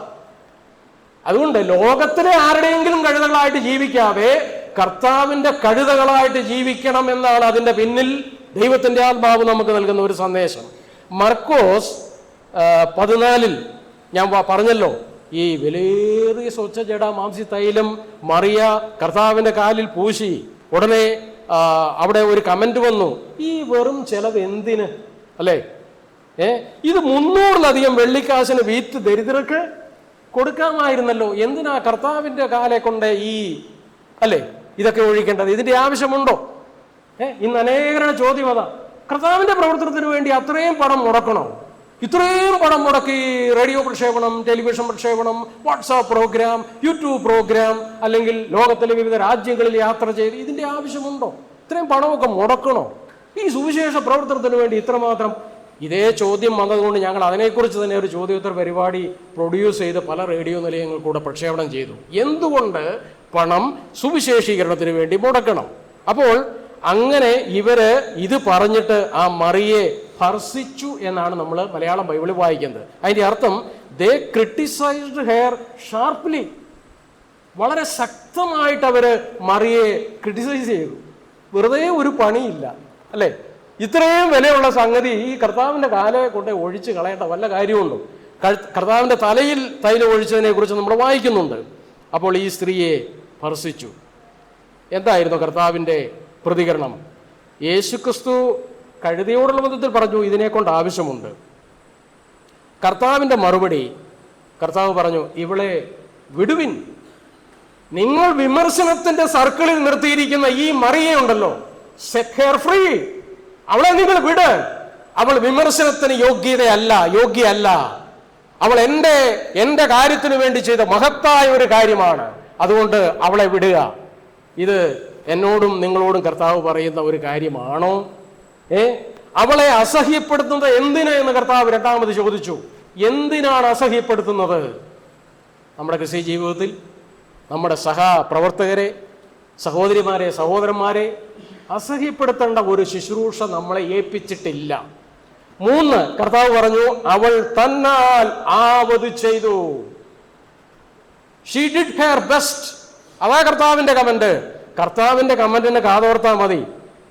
അതുകൊണ്ട് ലോകത്തിലെ ആരുടെയെങ്കിലും കഴുതകളായിട്ട് ജീവിക്കാതെ കർത്താവിൻ്റെ കഴുതകളായിട്ട് ജീവിക്കണം എന്നാണ് അതിൻ്റെ പിന്നിൽ ദൈവത്തിൻ്റെ ആത്മാവ് നമുക്ക് നൽകുന്ന ഒരു സന്ദേശം. മർക്കോസ് 14 ഞാൻ പറഞ്ഞല്ലോ, ഈ വിലയേറിയ സ്വച്ഛജട മാംസി തൈലം മറിയ കർത്താവിൻ്റെ കാലിൽ പൂശി. ഉടനെ അവിടെ ഒരു കമന്റ് വന്നു, ഈ വെറും ചെലവ് എന്തിന് അല്ലേ? ഇത് 300-ലധികം വെള്ളിക്കാശിന് വീറ്റ് ദരിദ്രർക്ക് കൊടുക്കാമായിരുന്നല്ലോ. എന്തിനാ കർത്താവിൻ്റെ കാലെ കൊണ്ട് ഈ അല്ലേ ഇതൊക്കെ ഒഴിക്കേണ്ടത്? ഇതിന്റെ ആവശ്യമുണ്ടോ? ഇന്ന് അനേകരുടെ ചോദ്യം അതാ. കർത്താവിന്റെ പ്രവർത്തനത്തിന് വേണ്ടി അത്രയും പണം മുടക്കണോ? ഇത്രയും പണം മുടക്കി റേഡിയോ പ്രക്ഷേപണം, ടെലിവിഷൻ പ്രക്ഷേപണം, വാട്സാപ്പ് പ്രോഗ്രാം, യൂട്യൂബ് പ്രോഗ്രാം, അല്ലെങ്കിൽ ലോകത്തിലെ വിവിധ രാജ്യങ്ങളിൽ യാത്ര ചെയ്ത് ഇതിന്റെ ആവശ്യമുണ്ടോ? ഇത്രയും പണമൊക്കെ മുടക്കണോ ഈ സുവിശേഷ പ്രവർത്തനത്തിന് വേണ്ടി ഇത്രമാത്രം? ഇതേ ചോദ്യം വന്നതുകൊണ്ട് ഞങ്ങൾ അതിനെക്കുറിച്ച് തന്നെ ഒരു ചോദ്യോത്തര പരിപാടി പ്രൊഡ്യൂസ് ചെയ്ത് പല റേഡിയോ നിലയങ്ങൾ കൂടെ പ്രക്ഷേപണം ചെയ്തു. എന്തുകൊണ്ട് പണം സുവിശേഷീകരണത്തിന് വേണ്ടി മുടക്കണം? അപ്പോൾ അങ്ങനെ ഇവര് ഇത് പറഞ്ഞിട്ട് ആ മറിയെ ഭർസിച്ചു എന്നാണ് നമ്മൾ മലയാളം ബൈബിളിൽ വായിക്കുന്നത്. അതിന്റെ അർത്ഥം ദേ ക്രിട്ടിസൈസ്ഡ് ഹെയർ ഷാർപ്പ്ലി. വളരെ ശക്തമായിട്ട് അവര് മറിയെ ക്രിട്ടിസൈസ് ചെയ്തു. വെറുതെ ഒരു പണിയില്ല അല്ലേ? ഇത്രയും വിലയുള്ള സംഗതി ഈ കർത്താവിന്റെ കാലെ കൊണ്ട് ഒഴിച്ച് കളയേണ്ട വല്ല കാര്യമുണ്ടോ? കർത്താവിന്റെ തലയിൽ തൈലം ഒഴിച്ചതിനെ കുറിച്ച് നമ്മൾ വായിക്കുന്നുണ്ട്. അപ്പോൾ ഈ സ്ത്രീയെ ഭർസിച്ചു. എന്തായിരുന്നു കർത്താവിന്റെ പ്രതികരണം? യേശുക്രിസ്തു കഴുതയോടുള്ള ബന്ധത്തിൽ പറഞ്ഞു, ഇതിനെ കൊണ്ട് ആവശ്യമുണ്ട്. കർത്താവിന്റെ മറുപടി, കർത്താവ് പറഞ്ഞു, ഇവളെ വിടുവിൻ. നിങ്ങൾ വിമർശനത്തിന്റെ സർക്കിളിൽ നിർത്തിയിരിക്കുന്ന ഈ മറിയെ ഉണ്ടല്ലോ, സെറ്റ് ഹെയർ ഫ്രീ. അവളെ നിങ്ങൾ വിട്. അവൾ വിമർശനത്തിന് യോഗ്യയല്ല. അവൾ എൻ്റെ കാര്യത്തിന് വേണ്ടി ചെയ്ത മഹത്തായ ഒരു കാര്യമാണ്. അതുകൊണ്ട് അവളെ വിടുക. ഇത് എന്നോടും നിങ്ങളോടും കർത്താവ് പറയുന്ന ഒരു കാര്യമാണോ? അവളെ അസഹ്യപ്പെടുത്തുന്നത് എന്തിന് എന്ന് കർത്താവ് രണ്ടാമത് ചോദിച്ചു. എന്തിനാണ് അസഹ്യപ്പെടുത്തുന്നത്? നമ്മുടെ ക്രിസ്തീയ ജീവിതത്തിൽ നമ്മുടെ സഹപ്രവർത്തകരെ, സഹോദരിമാരെ, സഹോദരന്മാരെ അസഹ്യപ്പെടുത്തേണ്ട ഒരു ശുശ്രൂഷ നമ്മളെ ഏൽപ്പിച്ചിട്ടില്ല. 3, കർത്താവ് പറഞ്ഞു, അവൾ തന്നാൽ ആവത് ചെയ്തു. She did hair best. അതാ കർത്താവിന്റെ കമന്റ്. കർത്താവിന്റെ കമന്റിന് കാതോർത്താൽ മതി.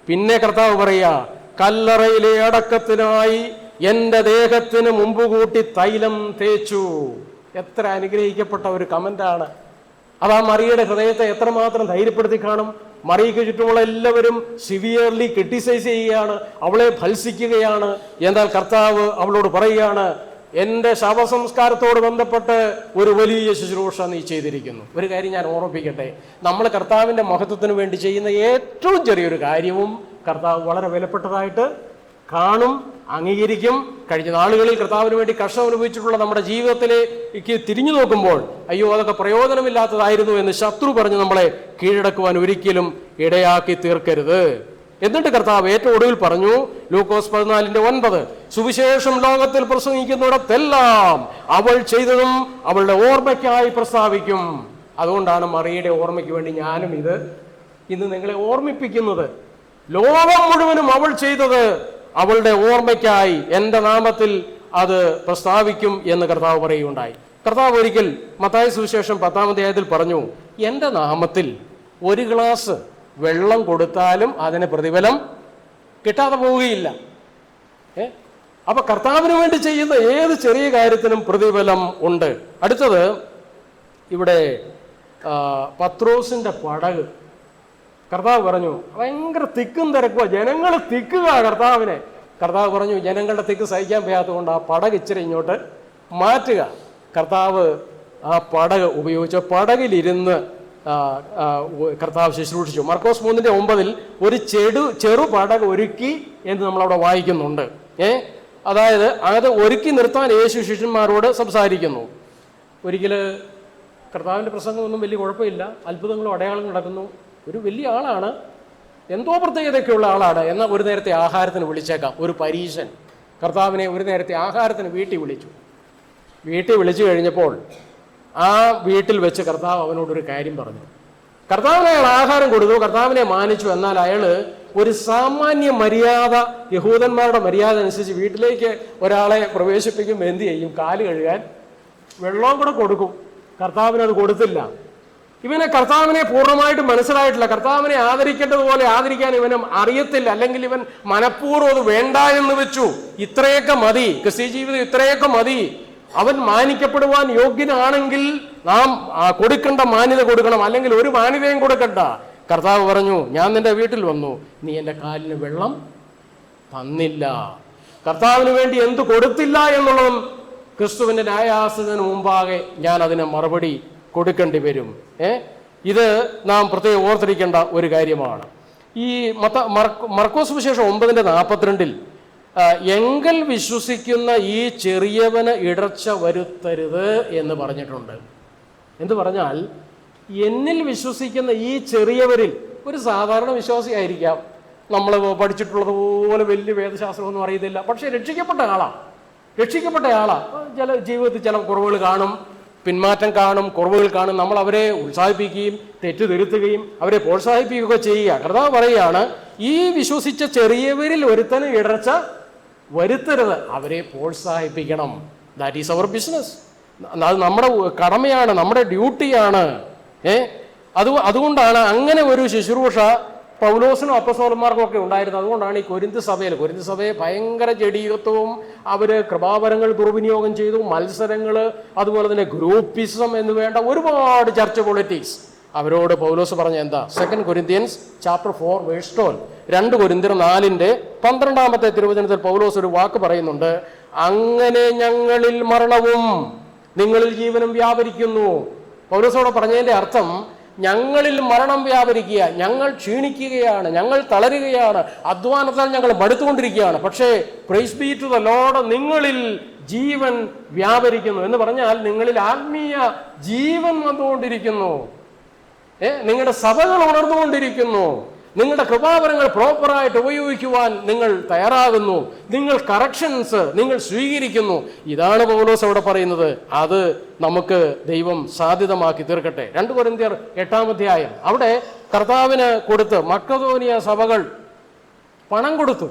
പിന്നെ കർത്താവ് പറയാ, കല്ലറയിലെ അടക്കത്തിനായി എൻ്റെ ദേഹത്തിന് മുമ്പ് കൂട്ടി തൈലം തേച്ചു. എത്ര അനുഗ്രഹിക്കപ്പെട്ട ഒരു കമന്റാണ്. അതാ മറിയയുടെ ഹൃദയത്തെ എത്രമാത്രം ധൈര്യപ്പെടുത്തി കാണും. മറിയയ്ക്ക് ചുറ്റുമുള്ള എല്ലാവരും സിവിയർലി ക്രിട്ടിസൈസ് ചെയ്യുകയാണ്, അവളെ ഭത്സിക്കുകയാണ്. എന്നാൽ കർത്താവ് അവളോട് പറയുകയാണ്, എൻ്റെ ശവസംസ്കാരത്തോട് ബന്ധപ്പെട്ട് ഒരു വലിയ ശുശ്രൂഷ നീ ചെയ്തിരിക്കുന്നു. ഒരു കാര്യം ഞാൻ ഓർമ്മിപ്പിക്കട്ടെ, നമ്മൾ കർത്താവിൻ്റെ മഹത്വത്തിന് വേണ്ടി ചെയ്യുന്ന ഏറ്റവും ചെറിയൊരു കാര്യവും കർത്താവ് വളരെ വിലപ്പെട്ടതായിട്ട് കാണും, അംഗീകരിക്കും. കഴിഞ്ഞ നാളുകളിൽ കർത്താവിന് വേണ്ടി കഷ്ടം അനുഭവിച്ചിട്ടുള്ള നമ്മുടെ ജീവിതത്തിലേക്ക് തിരിഞ്ഞു നോക്കുമ്പോൾ അയ്യോ അതൊക്കെ പ്രയോജനമില്ലാത്തതായിരുന്നു എന്ന് ശത്രു പറഞ്ഞ് നമ്മളെ കീഴടക്കുവാൻ ഒരിക്കലും ഇടയാക്കി തീർക്കരുത്. എന്നിട്ട് കർത്താവ് ഏറ്റവും ഒടുവിൽ പറഞ്ഞു, ലൂക്കോസ് 14:9, സുവിശേഷം ലോകത്തിൽ പ്രസംഗിക്കുന്നിടത്തെല്ലാം അവൾ ചെയ്തതും അവളുടെ ഓർമ്മയ്ക്കായി പ്രസ്താവിക്കും. അതുകൊണ്ടാണ് മറിയയുടെ ഓർമ്മയ്ക്ക് വേണ്ടി ഞാനും ഇത് ഇന്ന് നിങ്ങളെ ഓർമ്മിപ്പിക്കുന്നത്. ലോകം മുഴുവനും അവൾ ചെയ്തത് അവളുടെ ഓർമ്മയ്ക്കായി എൻ്റെ നാമത്തിൽ അത് പ്രസ്താവിക്കും എന്ന് കർത്താവ് പറയുകയുണ്ടായി. കർത്താവ് ഒരിക്കൽ മത്തായി സുവിശേഷം 10-ാം അധ്യായത്തിൽ പറഞ്ഞു, എൻ്റെ നാമത്തിൽ ഒരു ഗ്ലാസ് വെള്ളം കൊടുത്താലും അതിന് പ്രതിഫലം കിട്ടാതെ പോവുകയില്ല. അപ്പൊ കർത്താവിന് വേണ്ടി ചെയ്യുന്ന ഏത് ചെറിയ കാര്യത്തിനും പ്രതിഫലം ഉണ്ട്. അടുത്തത് ഇവിടെ പത്രോസിന്റെ പടക്. കർത്താവ് പറഞ്ഞു, ഭയങ്കര തിക്കും തിരക്കുക, ജനങ്ങൾ തിക്കുക കർത്താവിനെ. കർത്താവ് പറഞ്ഞു, ജനങ്ങളുടെ തിക്ക് സഹിക്കാൻ വയ്യാത്തതുകൊണ്ട് ആ പടക് ഇച്ചിരി ഇങ്ങോട്ട് മാറ്റുക. കർത്താവ് ആ പടക് ഉപയോഗിച്ച് പടകിലിരുന്ന് കർത്താവ് ശുശ്രൂഷിച്ചു. മർക്കോസ് 3:9 ഒരു ചെറു പടക് ഒരുക്കി എന്ന് നമ്മളവിടെ വായിക്കുന്നുണ്ട്. അതായത് അത് ഒരുക്കി നിർത്താൻ യേശു ശിഷ്യന്മാരോട് സംസാരിക്കുന്നു. ഒരിക്കൽ കർത്താവിൻ്റെ പ്രസംഗമൊന്നും വലിയ കുഴപ്പമില്ല, അത്ഭുതങ്ങളും അടയാളങ്ങളും നടക്കുന്നു. ഒരു വലിയ ആളാണ്, എന്തോ പ്രത്യേകതയൊക്കെയുള്ള ആളാണ്. എന്നാൽ ഒരു നേരത്തെ ആഹാരത്തിന് വിളിച്ചേക്കാം. ഒരു പരീശൻ കർത്താവിനെ ഒരു നേരത്തെ ആഹാരത്തിന് വീട്ടിൽ വിളിച്ചു. വീട്ടിൽ വിളിച്ചു കഴിഞ്ഞപ്പോൾ ആ വീട്ടിൽ വെച്ച് കർത്താവ് അവനോടൊരു കാര്യം പറഞ്ഞു. കർത്താവിന് അയാൾ ആഹാരം കൊടുത്തു, കർത്താവിനെ മാനിച്ചു. എന്നാൽ അയാൾ ഒരു സാമാന്യ മര്യാദ, യഹൂദന്മാരുടെ മര്യാദ അനുസരിച്ച് വീട്ടിലേക്ക് ഒരാളെ പ്രവേശിപ്പിക്കുമ്പോൾ എന്ത് ചെയ്യും? കാല് കഴുകാൻ വെള്ളവും കൂടെ കൊടുക്കും. കർത്താവിനത് കൊടുത്തില്ല. ഇവനെ കർത്താവിനെ പൂർണ്ണമായിട്ട് മനസ്സിലായിട്ടില്ല. കർത്താവിനെ ആദരിക്കേണ്ടതുപോലെ ആദരിക്കാൻ ഇവന് അറിയത്തില്ല. അല്ലെങ്കിൽ ഇവൻ മനഃപൂർവ്വം അത് വേണ്ട എന്ന് വെച്ചു. ഇത്രയൊക്കെ മതി, ക്രിസ്ത്യ ജീവിതം ഇത്രയൊക്കെ മതി. അവൻ മാനിക്കപ്പെടുവാൻ യോഗ്യനാണെങ്കിൽ നാം കൊടുക്കേണ്ട മാന്യത കൊടുക്കണം, അല്ലെങ്കിൽ ഒരു മാന്യതയും കൊടുക്കണ്ട. കർത്താവ് പറഞ്ഞു, ഞാൻ നിന്റെ വീട്ടിൽ വന്നു, നീ എൻ്റെ കാലിന് വെള്ളം തന്നില്ല. കർത്താവിന് വേണ്ടി എന്ത് കൊടുത്തില്ല എന്നുള്ളതും ക്രിസ്തുവിൻ്റെ ന്യായാസനത്തിന് മുമ്പാകെ ഞാൻ അതിന് മറുപടി കൊടുക്കേണ്ടി വരും. ഇത് നാം പ്രത്യേകം ഓർത്തിരിക്കേണ്ട ഒരു കാര്യമാണ്. ഈ മർക്കോസ് സുവിശേഷം 9:42 എങ്കൽ വിശ്വസിക്കുന്ന ഈ ചെറിയവന് ഇടർച്ച വരുത്തരുത് എന്ന് പറഞ്ഞിട്ടുണ്ട്. എന്ന് പറഞ്ഞാൽ എന്നിൽ വിശ്വസിക്കുന്ന ഈ ചെറിയവരിൽ, ഒരു സാധാരണ വിശ്വാസിയായിരിക്കാം, നമ്മൾ പഠിച്ചിട്ടുള്ളതുപോലെ വലിയ വേദശാസ്ത്രമൊന്നും അറിയത്തില്ല, പക്ഷേ രക്ഷിക്കപ്പെട്ട ആളാണ്. ചില ജീവിതത്തിൽ ചില കുറവുകൾ കാണും, പിന്മാറ്റം കാണും, കുറവുകൾ കാണും. നമ്മൾ അവരെ ഉത്സാഹിപ്പിക്കുകയും തെറ്റ് തിരുത്തുകയും അവരെ പ്രോത്സാഹിപ്പിക്കുകയൊക്കെ ചെയ്യുക. കർത്താവ് പറയുകയാണ്, ഈ വിശ്വസിച്ച ചെറിയവരിൽ ഒരുത്തന് ഇടർച്ച വരുത്തരുത്, അവരെ പ്രോത്സാഹിപ്പിക്കണം. That is our business. അത് നമ്മുടെ കടമയാണ്, നമ്മുടെ ഡ്യൂട്ടിയാണ്. അതുകൊണ്ടാണ് അങ്ങനെ ഒരു ശുശ്രൂഷ പൗലോസിനും അപ്പസ്തോലന്മാർക്കും ഒക്കെ ഉണ്ടായിരുന്നു. അതുകൊണ്ടാണ് ഈ കൊരിന്ത് സഭയെ ഭയങ്കര ജഡീകത്വവും, അവർ കൃപാവരങ്ങൾ ദുർവിനിയോഗം ചെയ്തു, മത്സരങ്ങൾ, അതുപോലെ തന്നെ ഗ്രൂപ്പിസം എന്ന് വേണ്ട ഒരുപാട് ചർച്ച് പൊളിറ്റിക്സ്. അവരോട് പൗലോസ് പറഞ്ഞ എന്താ? 2 Corinthians chapter 4:12. 2 Corinthians 4:12 തിരുവചനത്തിൽ പൗലോസ് ഒരു വാക്ക് പറയുന്നുണ്ട്. അങ്ങനെ ഞങ്ങളിൽ മരണവും നിങ്ങളിൽ ജീവനും വ്യാപരിക്കുന്നു. പൗലോസോട് പറഞ്ഞതിൻ്റെ അർത്ഥം, ഞങ്ങളിൽ മരണം വ്യാപരിക്കുക, ഞങ്ങൾ ക്ഷീണിക്കുകയാണ്, ഞങ്ങൾ തളരുകയാണ്, അധ്വാനത്താൽ ഞങ്ങൾ മടുത്തുകൊണ്ടിരിക്കുകയാണ്. പക്ഷേ praise be to the Lord, നിങ്ങളിൽ ജീവൻ വ്യാപരിക്കുന്നു എന്ന് പറഞ്ഞാൽ നിങ്ങളിൽ ആത്മീയ ജീവൻ വന്നുകൊണ്ടിരിക്കുന്നു. നിങ്ങളുടെ സഭകൾ ഉണർന്നുകൊണ്ടിരിക്കുന്നു. നിങ്ങളുടെ കൃപാവരങ്ങൾ പ്രോപ്പറായിട്ട് ഉപയോഗിക്കുവാൻ നിങ്ങൾ തയ്യാറാകുന്നു. നിങ്ങൾ കറക്ഷൻസ് നിങ്ങൾ സ്വീകരിക്കുന്നു. ഇതാണ് പൗലോസ് അവിടെ പറയുന്നത്. അത് നമുക്ക് ദൈവം സാധ്യതമാക്കി തീർക്കട്ടെ. 2 Corinthians 8 അവിടെ കർത്താവിന് കൊടുത്ത് മക്കദോനിയ സഭകൾ പണം കൊടുത്തു.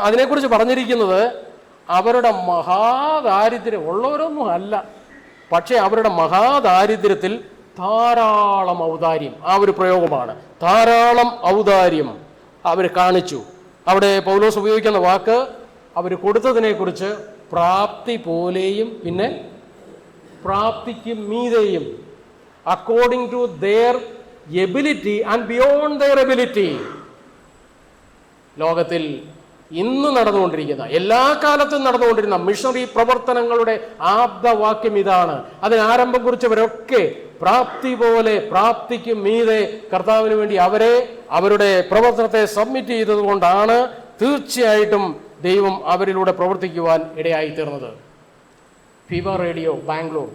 അതിനെക്കുറിച്ച് പറഞ്ഞിരിക്കുന്നത് അവരുടെ മഹാദാരിദ്ര്യം ഉള്ളവരൊന്നും അല്ല, പക്ഷേ അവരുടെ മഹാദാരിദ്ര്യത്തിൽ ധാരാളം ഔദാര്യം, ആ ഒരു പ്രയോഗമാണ്. ധാരാളം ഔദാര്യം അവർ കാണിച്ചു. അവിടെ പൗലോസ് ഉപയോഗിക്കുന്ന വാക്ക് അവർ കൊടുത്തതിനെക്കുറിച്ച് പ്രാപ്തി പോലെയും പിന്നെ പ്രാപ്തിക്ക് മീതെയും, according to their ability and beyond their ability. ലോകത്തിൽ ഇന്ന് നടന്നുകൊണ്ടിരിക്കുന്ന, എല്ലാ കാലത്തും നടന്നുകൊണ്ടിരുന്ന മിഷണറി പ്രവർത്തനങ്ങളുടെ ആപ്തവാക്യം ഇതാണ്. അതിന് ആരംഭം കുറിച്ചവരൊക്കെ പ്രാപ്തി പോലെ പ്രാപ്തിക്ക് മീതെ കർത്താവിന് വേണ്ടി അവരുടെ പ്രവർത്തനത്തെ സബ്മിറ്റ് ചെയ്തതുകൊണ്ടാണ് തീർച്ചയായിട്ടും ദൈവം അവരിലൂടെ പ്രവർത്തിക്കുവാൻ ഇടയായി തീർന്നത്. ഫീബ റേഡിയോ ബാംഗ്ലൂർ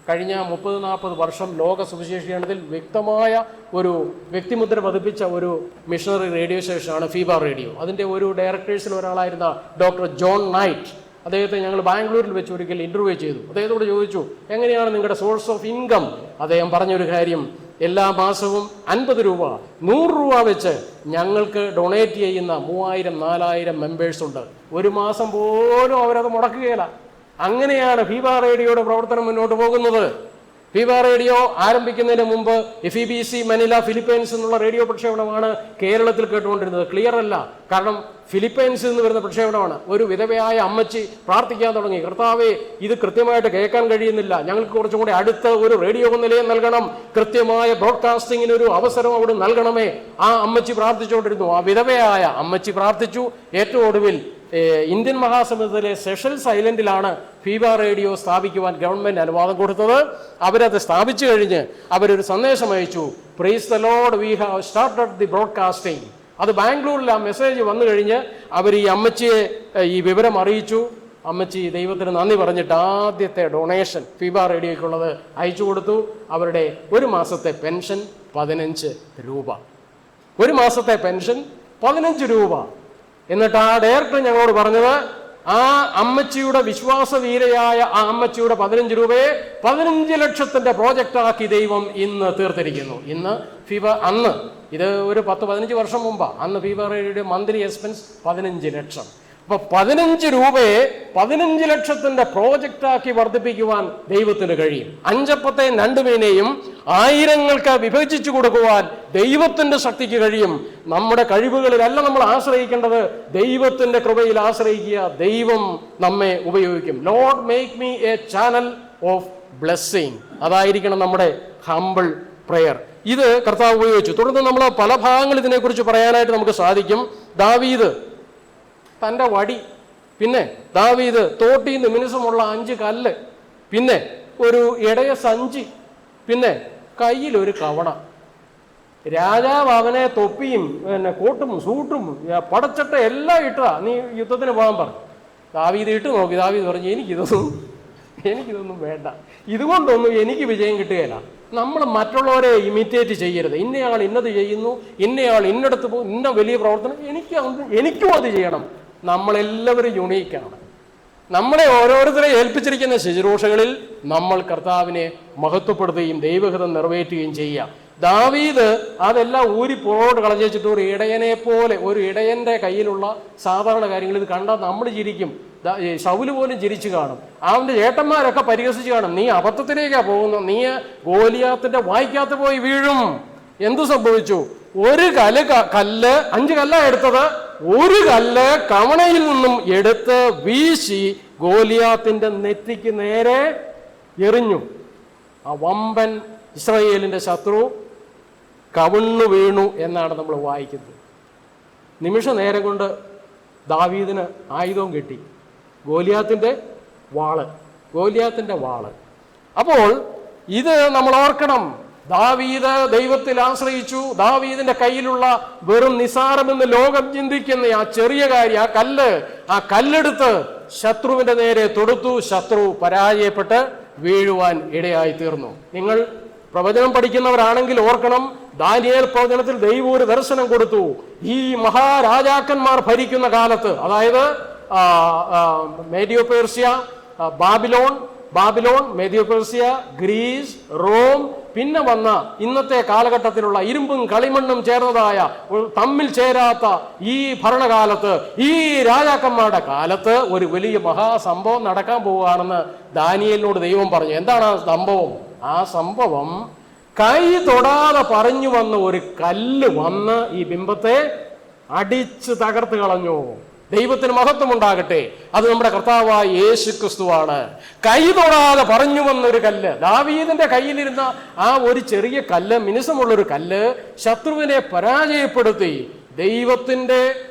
കഴിഞ്ഞ 30-40 വർഷം ലോക സുവിശേഷീകരണത്തിൽ വ്യക്തമായ ഒരു വ്യക്തിമുദ്ര പതിപ്പിച്ച ഒരു മിഷണറി റേഡിയോ സ്റ്റേഷനാണ് ഫീബ റേഡിയോ. അതിൻ്റെ ഒരു ഡയറക്ടേഴ്സിൽ ഒരാളായിരുന്ന ഡോക്ടർ ജോൺ നൈറ്റ്, അദ്ദേഹത്തെ ഞങ്ങൾ ബാംഗ്ലൂരിൽ വെച്ച് ഒരിക്കൽ ഇൻ്റർവ്യൂ ചെയ്തു. അദ്ദേഹത്തോട് ചോദിച്ചു, എങ്ങനെയാണ് നിങ്ങളുടെ സോഴ്സ് ഓഫ് ഇൻകം? അദ്ദേഹം പറഞ്ഞൊരു കാര്യം, എല്ലാ മാസവും 50 രൂപ 100 രൂപ വെച്ച് ഞങ്ങൾക്ക് ഡൊണേറ്റ് ചെയ്യുന്ന 3000-4000 മെമ്പേഴ്സ് ഉണ്ട്. ഒരു മാസം പോലും അവരത് മുടക്കുകയില്ല. അങ്ങനെയാണ് ഫീബ റേഡിയോയുടെ പ്രവർത്തനം മുന്നോട്ട് പോകുന്നത്. ഫീബ റേഡിയോ ആരംഭിക്കുന്നതിന് മുമ്പ് FEBC മനില ഫിലിപ്പൈൻസ് എന്നുള്ള റേഡിയോ പ്രക്ഷേപണമാണ് കേരളത്തിൽ കേട്ടുകൊണ്ടിരുന്നത്. ക്ലിയർ അല്ല, കാരണം ഫിലിപ്പൈൻസിൽ നിന്ന് വരുന്ന പ്രക്ഷേപണമാണ്. ഒരു വിധവയായ അമ്മച്ചി പ്രാർത്ഥിക്കാൻ തുടങ്ങി, കർത്താവേ ഇത് കൃത്യമായിട്ട് കേൾക്കാൻ കഴിയുന്നില്ല, ഞങ്ങൾക്ക് കുറച്ചും കൂടി അടുത്ത ഒരു റേഡിയോ നിലയം നൽകണം, കൃത്യമായ ബ്രോഡ്കാസ്റ്റിങ്ങിന് ഒരു അവസരം അവിടെ നൽകണമേ. ആ അമ്മച്ചി പ്രാർത്ഥിച്ചുകൊണ്ടിരുന്നു. ആ വിധവയായ അമ്മച്ചി പ്രാർത്ഥിച്ചു. ഏറ്റവും ഒടുവിൽ ഇന്ത്യൻ മഹാസമുദ്രത്തിലെ സെഷൽസ് ഐലൻഡിലാണ് ഫീബ റേഡിയോ സ്ഥാപിക്കുവാൻ ഗവൺമെൻറ് അനുവാദം കൊടുത്തത്. അവരത് സ്ഥാപിച്ചു കഴിഞ്ഞ് അവരൊരു സന്ദേശം അയച്ചു, praise the Lord, we have started the broadcasting. അത് ബാംഗ്ലൂരിൽ ആ മെസ്സേജ് വന്നു കഴിഞ്ഞ് അവർ ഈ അമ്മച്ചിയെ ഈ വിവരം അറിയിച്ചു. അമ്മച്ചി ദൈവത്തിന് നന്ദി പറഞ്ഞിട്ട് ആദ്യത്തെ ഡൊണേഷൻ ഫീബ റേഡിയോയ്ക്കുള്ളത് അയച്ചു കൊടുത്തു. അവരുടെ ഒരു മാസത്തെ പെൻഷൻ 15 രൂപ. ഒരു മാസത്തെ പെൻഷൻ 15 രൂപ. എന്നിട്ട് ആ ഡയറക്ടർ ഞങ്ങളോട് പറഞ്ഞത്, ആ അമ്മച്ചിയുടെ വിശ്വാസവീരയായ ആ അമ്മച്ചിയുടെ 15 രൂപയെ 15 ലക്ഷത്തിന്റെ പ്രോജക്റ്റാക്കി ദൈവം ഇന്ന് തീർത്തിരിക്കുന്നു. ഇന്ന് ഫീബ, അന്ന് ഇത് ഒരു 10-15 വർഷം മുമ്പാണ്, അന്ന് ഫീബ റേഡിയോയുടെ മന്ത്ലി എക്സ്പെൻസ് 15 ലക്ഷം. അപ്പൊ 15 രൂപയെ 15 ലക്ഷത്തിന്റെ പ്രോജക്റ്റാക്കി വർദ്ധിപ്പിക്കുവാൻ ദൈവത്തിന് കഴിയും. 5 അപ്പത്തെയും 2 മീനെയും ആയിരങ്ങൾക്ക് വിഭജിച്ചു കൊടുക്കുവാൻ ദൈവത്തിന്റെ ശക്തിക്ക് കഴിയും. നമ്മുടെ കഴിവുകളിലല്ല നമ്മൾ ആശ്രയിക്കേണ്ടത്, ദൈവത്തിന്റെ കൃപയിൽ ആശ്രയിക്കുക. ദൈവം നമ്മെ ഉപയോഗിക്കും. Lord make me A channel of blessing. അതായിരിക്കണം നമ്മുടെ ഹംബിൾ പ്രയർ. ഇത് കർത്താവ് ഉപയോഗിച്ചു. തുടർന്ന് നമ്മൾ പല ഭാഗങ്ങൾ ഇതിനെക്കുറിച്ച് പറയാനായിട്ട് നമുക്ക് സാധിക്കും. ദാവീദ് തൻ്റെ വടി, പിന്നെ ദാവീദ് തോട്ടീന്ന് മിനുസമുള്ള 5 കല്ല്, പിന്നെ ഒരു ഇടയ സഞ്ചി, പിന്നെ കയ്യിലൊരു കവണ. രാജാവ് അവനെ തൊപ്പിയും പിന്നെ കോട്ടും സൂട്ടും പടച്ചട്ട എല്ലാം ഇട്ടാ നീ യുദ്ധത്തിന് പോകാൻ പറഞ്ഞു. ദാവീദ് ഇട്ട് നോക്കി. ദാവീദ് പറഞ്ഞു, എനിക്കിതൊന്നും വേണ്ട, ഇതുകൊണ്ടൊന്നും എനിക്ക് വിജയം കിട്ടുകയില്ല. നമ്മൾ മറ്റുള്ളവരെ ഇമിറ്റേറ്റ് ചെയ്യരുത്. ഇന്നയാൾ ഇന്നത് ചെയ്യുന്നു, ഇന്നയാൾ ഇന്നടത്ത് പോകും, ഇന്ന വലിയ പ്രവർത്തനം, എനിക്കും അത് ചെയ്യണം. നമ്മളെല്ലാവരും യുണീക്കാണ്. നമ്മളെ ഓരോരുത്തരെ ഏൽപ്പിച്ചിരിക്കുന്ന ശുശ്രൂഷകളിൽ നമ്മൾ കർത്താവിനെ മഹത്വപ്പെടുത്തുകയും ദൈവഹിതം നിറവേറ്റുകയും ചെയ്യുക. ദാവീദ് അതെല്ലാം ഊരി പുറകോട്ട് കളഞ്ഞിട്ട് ഒരു ഇടയനെ പോലെ, ഒരു ഇടയന്റെ കയ്യിലുള്ള സാധാരണ കാര്യങ്ങൾ ഇത് കണ്ടാൽ നമ്മൾ ചിരിക്കും. ശൗല് പോലും ചിരിച്ചു കാണും. അവന്റെ ചേട്ടന്മാരൊക്കെ പരിഹസിച്ച് കാണും. നീ അബദ്ധത്തിലേക്കാ പോകുന്നു, നീ ഗോലിയാത്തിന്റെ വായ്ക്കകത്ത് പോയി വീഴും. എന്തു സംഭവിച്ചു? ഒരു കല്ല് 5 കല്ലാ എടുത്തത്, ഒരു കല്ല് കവണയിൽ നിന്നും എടുത്ത് വീശി ഗോലിയാത്തിന്റെ നെറ്റിക്ക് നേരെ എറിഞ്ഞു. ആ വമ്പൻ ഇസ്രായേലിന്റെ ശത്രു കവിണ്ണു വീണു എന്നാണ് നമ്മൾ വായിക്കുന്നത്. നിമിഷ നേരം കൊണ്ട് ദാവീദിന് ആയുധവും കിട്ടി, ഗോലിയാത്തിന്റെ വാള്. അപ്പോൾ ഇത് നമ്മൾ ഓർക്കണം. ദാവീദ് ദൈവത്തിൽ ആശ്രയിച്ചു. ദാവീദിന്റെ കയ്യിലുള്ള വെറും നിസാരമെന്ന് ലോകം ചിന്തിക്കുന്ന ആ ചെറിയ കാര്യം, ആ കല്ലെടുത്ത് ശത്രുവിന്റെ നേരെ തൊടുത്തു. ശത്രു പരാജയപ്പെട്ട് വീഴുവാൻ ഇടയായി തീർന്നു. നിങ്ങൾ പ്രവചനം പഠിക്കുന്നവരാണെങ്കിൽ ഓർക്കണം, ദാനിയേൽ പ്രവചനത്തിൽ ദൈവം ഒരു ദർശനം കൊടുത്തു. ഈ മഹാരാജാക്കന്മാർ ഭരിക്കുന്ന കാലത്ത്, അതായത് Medo Persia, Babylon, Medo Persia, Greece, Rome, പിന്നെ വന്ന ഇന്നത്തെ കാലഘട്ടത്തിലുള്ള ഇരുമ്പും കളിമണ്ണും ചേർന്നതായ തമ്മിൽ ചേരാത്ത ഈ ഭരണകാലത്ത്, ഈ രാജാക്കന്മാരുടെ കാലത്ത് ഒരു വലിയ മഹാസംഭവം നടക്കാൻ പോവുകയാണെന്ന് ദാനിയേലിനോട് ദൈവം പറഞ്ഞു. എന്താണ് ആ സംഭവം? ആ സംഭവം കൈ തൊടാതെ പറഞ്ഞു വന്ന ഒരു കല്ല് വന്ന് ഈ ബിംബത്തെ അടിച്ച് തകർത്ത് കളഞ്ഞു. ദൈവത്തിന് മഹത്വം ഉണ്ടാകട്ടെ. അത് നമ്മുടെ കർത്താവായ യേശു ക്രിസ്തുവാണ്. കൈ തൊടാതെ പറഞ്ഞു വന്നൊരു കല്ല്, ദാവീദിന്റെ കയ്യിലിരുന്ന ആ ഒരു ചെറിയ കല്ല്, മിനുസമുള്ളൊരു കല്ല് ശത്രുവിനെ പരാജയപ്പെടുത്തി. ദൈവത്തിന്റെ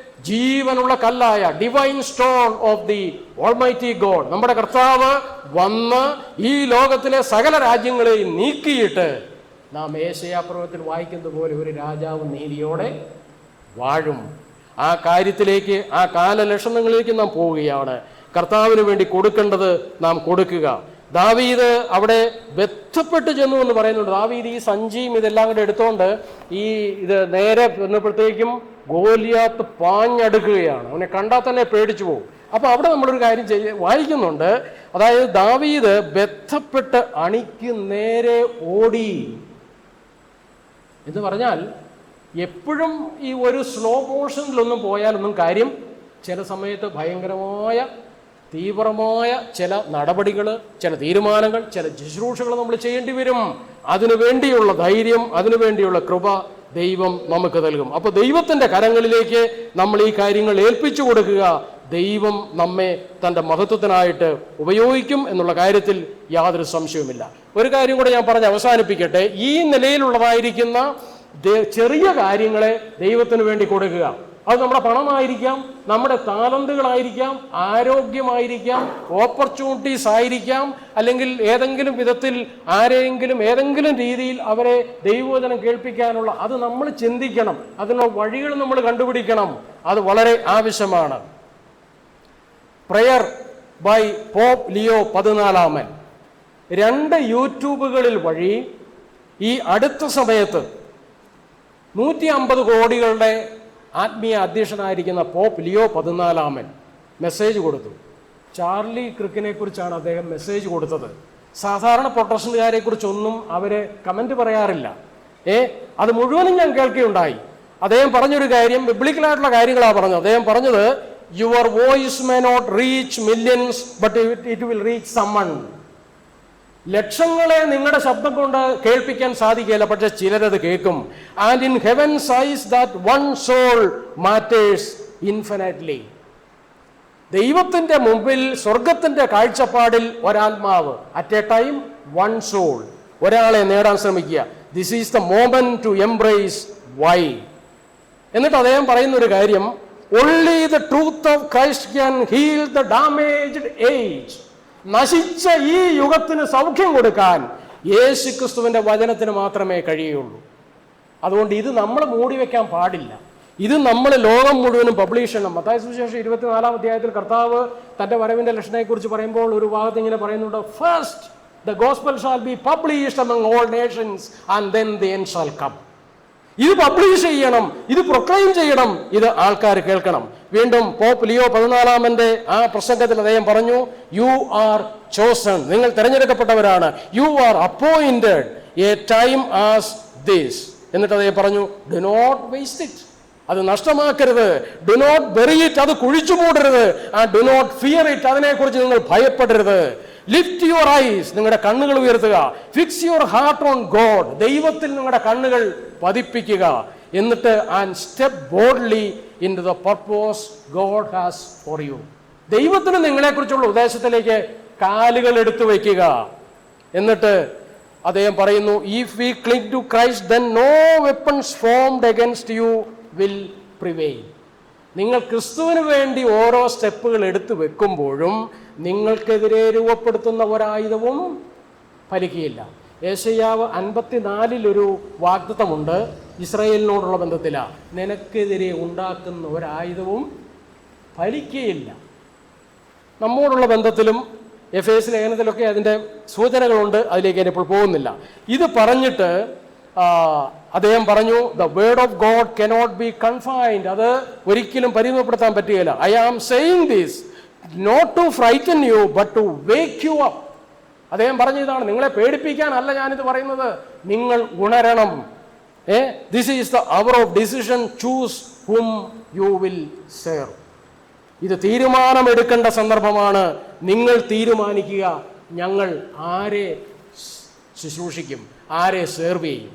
ജീവനുള്ള കല്ലായ divine stone of the almighty God, നമ്മുടെ കർത്താവ് വന്ന് ഈ ലോകത്തിലെ സകല രാജ്യങ്ങളെയും നീക്കിയിട്ട് നാം യേശയ്യാപ്രവചനത്തിൽ വായിക്കുന്നത് പോലെ ഒരു രാജാവ് നീതിയോടെ വാഴും. ആ കാര്യത്തിലേക്ക്, ആ കാലലക്ഷണങ്ങളിലേക്ക് നാം പോവുകയാണ്. കർത്താവിന് വേണ്ടി കൊടുക്കേണ്ടത് നാം കൊടുക്കുക. ദാവീദ് അവിടെ ബന്ധപ്പെട്ട് ചെന്നു എന്ന് പറയുന്നുണ്ട്. ദാവീദ് ഈ സഞ്ചിയും ഇതെല്ലാം കൂടെ എടുത്തോണ്ട് ഇത് നേരെ വന്നപ്പോഴത്തേക്കും ഗോലിയാത്ത് പാഞ്ഞടുക്കുകയാണ്. അവനെ കണ്ടാൽ തന്നെ പേടിച്ചു പോകും. അപ്പൊ അവിടെ നമ്മളൊരു കാര്യം വായിക്കുന്നുണ്ട്. അതായത് ദാവീദ് ബന്ധപ്പെട്ട് അണിക്ക് നേരെ ഓടി എന്ന് പറഞ്ഞാൽ, എപ്പോഴും ഈ ഒരു സ്ലോ മോഷനിലൊന്നും പോയാലൊന്നും കാര്യം, ചില സമയത്ത് ഭയങ്കരമായ തീവ്രമായ ചില നടപടികൾ, ചില തീരുമാനങ്ങൾ, ചില ശുശ്രൂഷകൾ നമ്മൾ ചെയ്യേണ്ടി വരും. അതിനു വേണ്ടിയുള്ള ധൈര്യം, അതിനു വേണ്ടിയുള്ള കൃപ ദൈവം നമുക്ക് നൽകും. അപ്പോൾ ദൈവത്തിൻ്റെ കരങ്ങളിലേക്ക് നമ്മൾ ഈ കാര്യങ്ങൾ ഏൽപ്പിച്ചു കൊടുക്കുക. ദൈവം നമ്മെ തൻ്റെ മഹത്വത്തിനായിട്ട് ഉപയോഗിക്കും എന്നുള്ള കാര്യത്തിൽ യാതൊരു സംശയവുമില്ല. ഒരു കാര്യം കൂടെ ഞാൻ പറഞ്ഞ് അവസാനിപ്പിക്കട്ടെ. ഈ നിലയിലുള്ളതായിരിക്കുന്ന ചെറിയ കാര്യങ്ങളെ ദൈവത്തിന് വേണ്ടി കൊടുക്കുക. അത് നമ്മുടെ പണമായിരിക്കാം, നമ്മുടെ താലന്തുകളായിരിക്കാം, ആരോഗ്യമായിരിക്കാം, ഓപ്പർച്യൂണിറ്റീസ് ആയിരിക്കാം, അല്ലെങ്കിൽ ഏതെങ്കിലും വിധത്തിൽ ആരെങ്കിലും ഏതെങ്കിലും രീതിയിൽ അവരെ ദൈവവചനം കേൾപ്പിക്കാനുള്ള, അത് നമ്മൾ ചിന്തിക്കണം. അതിനുള്ള വഴികൾ നമ്മൾ കണ്ടുപിടിക്കണം. അത് വളരെ ആവശ്യമാണ്. പ്രയർ ബൈ പോപ്പ് ലിയോ 14 2 യൂട്യൂബുകളിൽ വഴി ഈ അടുത്ത സമയത്ത് 150 കോടികളുടെ ആത്മീയ അധ്യക്ഷനായിരിക്കുന്ന പോപ്പ് ലിയോ 14 മെസ്സേജ് കൊടുത്തു. ചാർലി ക്രിക്കിനെ കുറിച്ചാണ് അദ്ദേഹം മെസ്സേജ് കൊടുത്തത്. സാധാരണ പ്രൊട്ടസ്റ്റന്റുകാരെ കുറിച്ചൊന്നും അവര് കമന്റ് പറയാറില്ല. അത് മുഴുവനും ഞാൻ കേൾക്കുകയുണ്ടായി. അദ്ദേഹം പറഞ്ഞൊരു കാര്യം, ബിബ്ലിക്കലായിട്ടുള്ള കാര്യങ്ങളാണ് പറഞ്ഞത്. അദ്ദേഹം പറഞ്ഞത്, your voice may not reach millions but it will reach someone. ലക്ഷങ്ങളെ നിങ്ങളുടെ ശബ്ദം കൊണ്ട് കേൾപ്പിക്കാൻ സാധിക്കില്ല, പക്ഷെ ചിലരത് കേൾക്കും. And in heaven's eyes that one soul matters infinitely. ദൈവത്തിന്റെ മുമ്പിൽ, സ്വർഗത്തിന്റെ കാഴ്ചപ്പാടിൽ ഒരാത്മാവ്, at a time one soul, ഒരാളെ നേടാൻ ശ്രമിക്കുക. This is the moment to embrace why. എന്നിട്ട് അദ്ദേഹം പറയുന്ന ഒരു കാര്യം, only the truth of Christ can heal the damaged age. നശിച്ച ഈ യുഗത്തിന് സൗഖ്യം കൊടുക്കാൻ യേശുക്രിസ്തുവിന്റെ വചനത്തിന് മാത്രമേ കഴിയുള്ളൂ. അതുകൊണ്ട് ഇത് നമ്മൾ മൂടി വെക്കാൻ പാടില്ല. ഇത് നമ്മൾ ലോകം മുഴുവനും പബ്ലിഷ് ചെയ്യണം. മത്തായി സുവിശേഷം 24 അധ്യായത്തിൽ കർത്താവ് തന്റെ വരവിന്റെ ലക്ഷണത്തെക്കുറിച്ച് പറയുമ്പോൾ ഒരു ഭാഗത്ത് ഇങ്ങനെ പറയുന്നുണ്ട്, first the gospel shall be published among all nations and then the end shall come. ഇത് പബ്ലിഷ് ചെയ്യണം, ഇത് പ്രൊക്ലെയിം ചെയ്യണം, ഇത് ആൾക്കാർ കേൾക്കണം. വീണ്ടും പോപ്പ് ലിയോ 14 ആ പ്രസംഗത്തിൽ അദ്ദേഹം പറഞ്ഞു, യു ആർ ചോസൺ, നിങ്ങൾ തിരഞ്ഞെടുക്കപ്പെട്ടവരാണ്. You are appointed a time as this. എന്നിട്ട് അദ്ദേഹം പറഞ്ഞു, ഡു നോട്ട് വേസ്റ്റ് ഇറ്റ്, അത് നഷ്ടമാക്കരുത്. ഡു നോട്ട് ബെറി ഇറ്റ്, അത് കുഴിച്ചു മൂടരുത്. ഡു നോട്ട് ഫിയർ ഇറ്റ്, അതിനെക്കുറിച്ച് നിങ്ങൾ ഭയപ്പെടരുത്. ലിഫ്റ്റ് യുവർ ഐസ്, നിങ്ങളുടെ കണ്ണുകൾ ഉയർത്തുക. Fix your heart on God, ദൈവത്തിൽ നിങ്ങളുടെ കണ്ണുകൾ പതിപ്പിക്കുക. എന്നിട്ട് and step boldly into the purpose God has for you. ദൈവത്തിന് നിങ്ങളെക്കുറിച്ചുള്ള ഉദ്ദേശത്തിലേക്ക് കാലുകൾ എടുത്തു വയ്ക്കുക. എന്നിട്ട് അദ്ദേഹം പറയുന്നു, if we cling to Christ then no weapons formed against you will prevail. നിങ്ങൾ ക്രിസ്തുവിന് വേണ്ടി ഓരോ സ്റ്റെപ്പുകൾ എടുത്തു വെക്കുമ്പോഴും നിങ്ങൾക്കെതിരെ രൂപപ്പെടുത്തുന്ന ഒരായുധവും ഫലിക്കുകയില്ല. യേശയ്യാവ് 54 ഒരു വാഗ്ദത്തമുണ്ട് ഇസ്രായേലിനോടുള്ള ബന്ധത്തിലാണ്. നിനക്കെതിരെ ഉണ്ടാക്കുന്ന ഒരായുധവും ഫലിക്കുകയില്ല. നമ്മോടുള്ള ബന്ധത്തിലും എഫേസ് ലേഖനത്തിലൊക്കെ അതിൻ്റെ സൂചനകളുണ്ട്. അതിലേക്ക് ഞാനിപ്പോൾ പോകുന്നില്ല. ഇത് പറഞ്ഞിട്ട് അദ്ദേഹം പറഞ്ഞു, the word of God cannot be confined, അത് ഒരിക്കലും പരിമിതപ്പെടുത്താൻ പറ്റുകയില്ല. I am saying this not to frighten you but to wake you up. അദ്ദേഹം പറഞ്ഞതാണ്, നിങ്ങളെ പേടിപ്പിക്കാനല്ല ഞാനിത് പറയുന്നത്, നിങ്ങൾ ഉണരണം. This is the hour of decision, choose whom you will serve. ഇത് തീരുമാനമെടുക്കേണ്ട സന്ദർഭമാണ്. നിങ്ങൾ തീരുമാനിക്കുക, ഞങ്ങൾ ആരെ ശുശ്രൂഷിക്കും, ആരെ സെർവ് ചെയ്യും.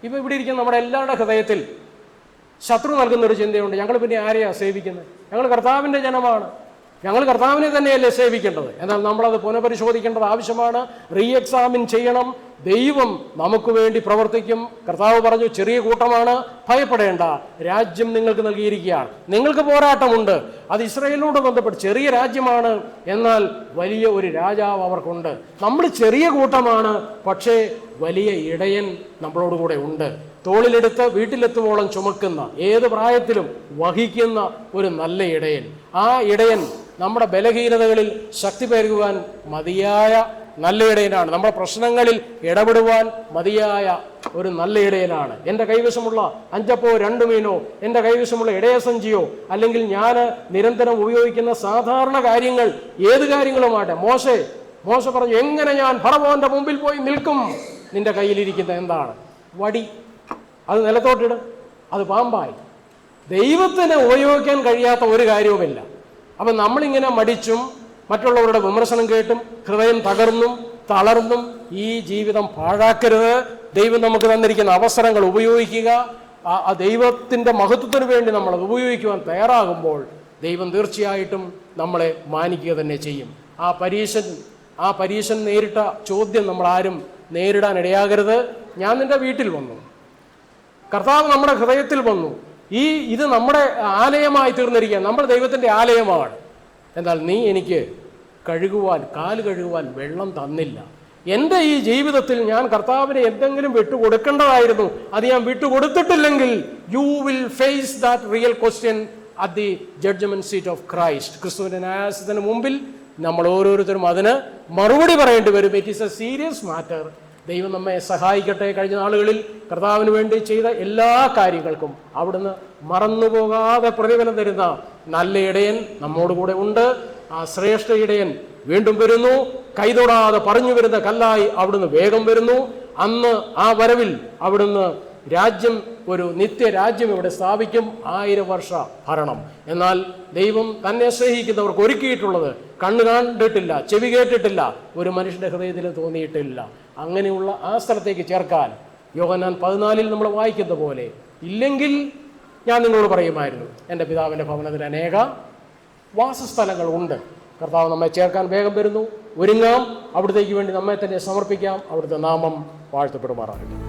ഇപ്പം ഇവിടെ ഇരിക്കുന്ന നമ്മുടെ എല്ലാവരുടെ ഹൃദയത്തിൽ ശത്രു നൽകുന്നൊരു ചിന്തയുണ്ട്, ഞങ്ങൾ പിന്നെ ആരെയാണ് സേവിക്കുന്നത്? ഞങ്ങൾ കർത്താവിൻ്റെ ജനമാണ്, ഞങ്ങൾ കർത്താവിനെ തന്നെയല്ലേ സേവിക്കേണ്ടത്. എന്നാൽ നമ്മളത് പുനഃപരിശോധിക്കേണ്ടത് ആവശ്യമാണ്. റീ എക്സാമിൻ ചെയ്യണം. ദൈവം നമുക്ക് വേണ്ടി പ്രവർത്തിക്കും. കർത്താവ് പറഞ്ഞു, ചെറിയ കൂട്ടമാണ്, ഭയപ്പെടേണ്ട, രാജ്യം നിങ്ങൾക്ക് നൽകിയിരിക്കുകയാണ്. നിങ്ങൾക്ക് പോരാട്ടമുണ്ട്, അത് ഇസ്രായേലിനോട് ബന്ധപ്പെട്ട്. ചെറിയ രാജ്യമാണ്, എന്നാൽ വലിയ ഒരു രാജാവ് അവർക്കുണ്ട്. നമ്മൾ ചെറിയ കൂട്ടമാണ്, പക്ഷേ വലിയ ഇടയൻ നമ്മളോട് കൂടെ ഉണ്ട്. തോളിലെടുത്ത് വീട്ടിലെത്തുവോളം ചുമക്കുന്ന, ഏത് പ്രായത്തിലും വഹിക്കുന്ന ഒരു നല്ല ഇടയൻ. ആ ഇടയൻ നമ്മുടെ ബലഹീനതകളിൽ ശക്തി പകരുവാൻ മതിയായ നല്ല ഇടയനാണ്. നമ്മുടെ പ്രശ്നങ്ങളിൽ ഇടപെടുവാൻ മതിയായ ഒരു നല്ല ഇടയനാണ്. എൻ്റെ കൈവശമുള്ള 5 അപ്പോ 2 മീനോ, എൻ്റെ കൈവശമുള്ള ഇടയസഞ്ചിയോ, അല്ലെങ്കിൽ ഞാൻ നിരന്തരം ഉപയോഗിക്കുന്ന സാധാരണ കാര്യങ്ങൾ, ഏത് കാര്യങ്ങളുമാട്ടെ. മോശ പറഞ്ഞു, എങ്ങനെ ഞാൻ ഫറവോന്റെ മുമ്പിൽ പോയി നിൽക്കും? നിന്റെ കയ്യിലിരിക്കുന്ന എന്താണ്? വടി. അത് നിലത്തോട്ടിടും, അത് പാമ്പായി. ദൈവത്തിന് ഉപയോഗിക്കാൻ കഴിയാത്ത ഒരു കാര്യവുമില്ല. അപ്പം നമ്മളിങ്ങനെ മടിച്ചും മറ്റുള്ളവരുടെ വിമർശനം കേട്ടും ഹൃദയം തകർന്നും തളർന്നും ഈ ജീവിതം പാഴാക്കരുത്. ദൈവം നമുക്ക് തന്നിരിക്കുന്ന അവസരങ്ങൾ ഉപയോഗിക്കുക. ആ ദൈവത്തിൻ്റെ മഹത്വത്തിന് വേണ്ടി നമ്മളത് ഉപയോഗിക്കുവാൻ തയ്യാറാകുമ്പോൾ ദൈവം തീർച്ചയായിട്ടും നമ്മളെ മാനിക്കുക തന്നെ ചെയ്യും. ആ പരീശൻ നേരിട്ട ചോദ്യം നമ്മളാരും നേരിടാൻ ഇടയാകരുത്. ഞാൻ നിന്റെ വീട്ടിൽ വന്നു, കർത്താവ് നമ്മുടെ ഹൃദയത്തിൽ വന്നു, ഇത് നമ്മുടെ ആലയമായി തീർന്നിരിക്കുക. നമ്മൾ ദൈവത്തിൻ്റെ ആലയമാണ്. എന്നാൽ നീ എനിക്ക് കാല് കഴുകുവാൻ വെള്ളം തന്നില്ല. എൻ്റെ ഈ ജീവിതത്തിൽ ഞാൻ കർത്താവിനെ എന്തെങ്കിലും വിട്ടുകൊടുക്കേണ്ടതായിരുന്നു. അത് ഞാൻ വിട്ടുകൊടുത്തിട്ടില്ലെങ്കിൽ you will face that real question at the judgment seat of Christ. ക്രിസ്തുവിൻ്റെ ന്യായാസനത്തിന് മുമ്പിൽ നമ്മൾ ഓരോരുത്തരും അതിന് മറുപടി പറയേണ്ടി വരും. It is a serious matter. ദൈവം നമ്മെ സഹായിക്കട്ടെ. കഴിഞ്ഞ നാളുകളിൽ കർത്താവിന് വേണ്ടി ചെയ്ത എല്ലാ കാര്യങ്ങൾക്കും അവിടുന്ന് മറന്നുപോകാതെ പ്രതിഫലം തരുന്ന നല്ല ഇടയൻ നമ്മോടുകൂടെ ഉണ്ട്. ആ ശ്രേഷ്ഠ ഇടയൻ വീണ്ടും വരുന്നു. കൈതൊടാതെ പറഞ്ഞു വരുന്ന കല്ലായി അവിടുന്ന് വേഗം വരുന്നു. അന്ന് ആ വരവിൽ അവിടുന്ന് രാജ്യം, ഒരു നിത്യരാജ്യം ഇവിടെ സ്ഥാപിക്കും. 1000 വർഷ ഭരണം. എന്നാൽ ദൈവം തന്നെ സ്നേഹിക്കുന്നവർക്ക് ഒരുക്കിയിട്ടുള്ളത് കണ്ണ് കണ്ടിട്ടില്ല, ചെവി കേട്ടിട്ടില്ല, ഒരു മനുഷ്യന്റെ ഹൃദയത്തിൽ തോന്നിയിട്ടില്ല. അങ്ങനെയുള്ള ആ സ്ഥലത്തേക്ക് ചേർക്കാൻ യോഹന്നാൻ 14 നമ്മൾ വായിക്കുന്ന പോലെ ഇല്ലെങ്കിൽ ഞാൻ നിങ്ങളോട് പറയുമായിരുന്നു, എൻ്റെ പിതാവിൻ്റെ ഭവനത്തിൽ അനേക വാസസ്ഥലങ്ങൾ ഉണ്ട്. കർത്താവ് നമ്മെ ചേർക്കാൻ വേഗം വരുന്നു. ഒരുങ്ങാം. അവിടത്തേക്ക് വേണ്ടി നമ്മെ തന്നെ സമർപ്പിക്കാം. അവിടുത്തെ നാമം വാഴ്ത്തപ്പെടുമാറാകട്ടെ.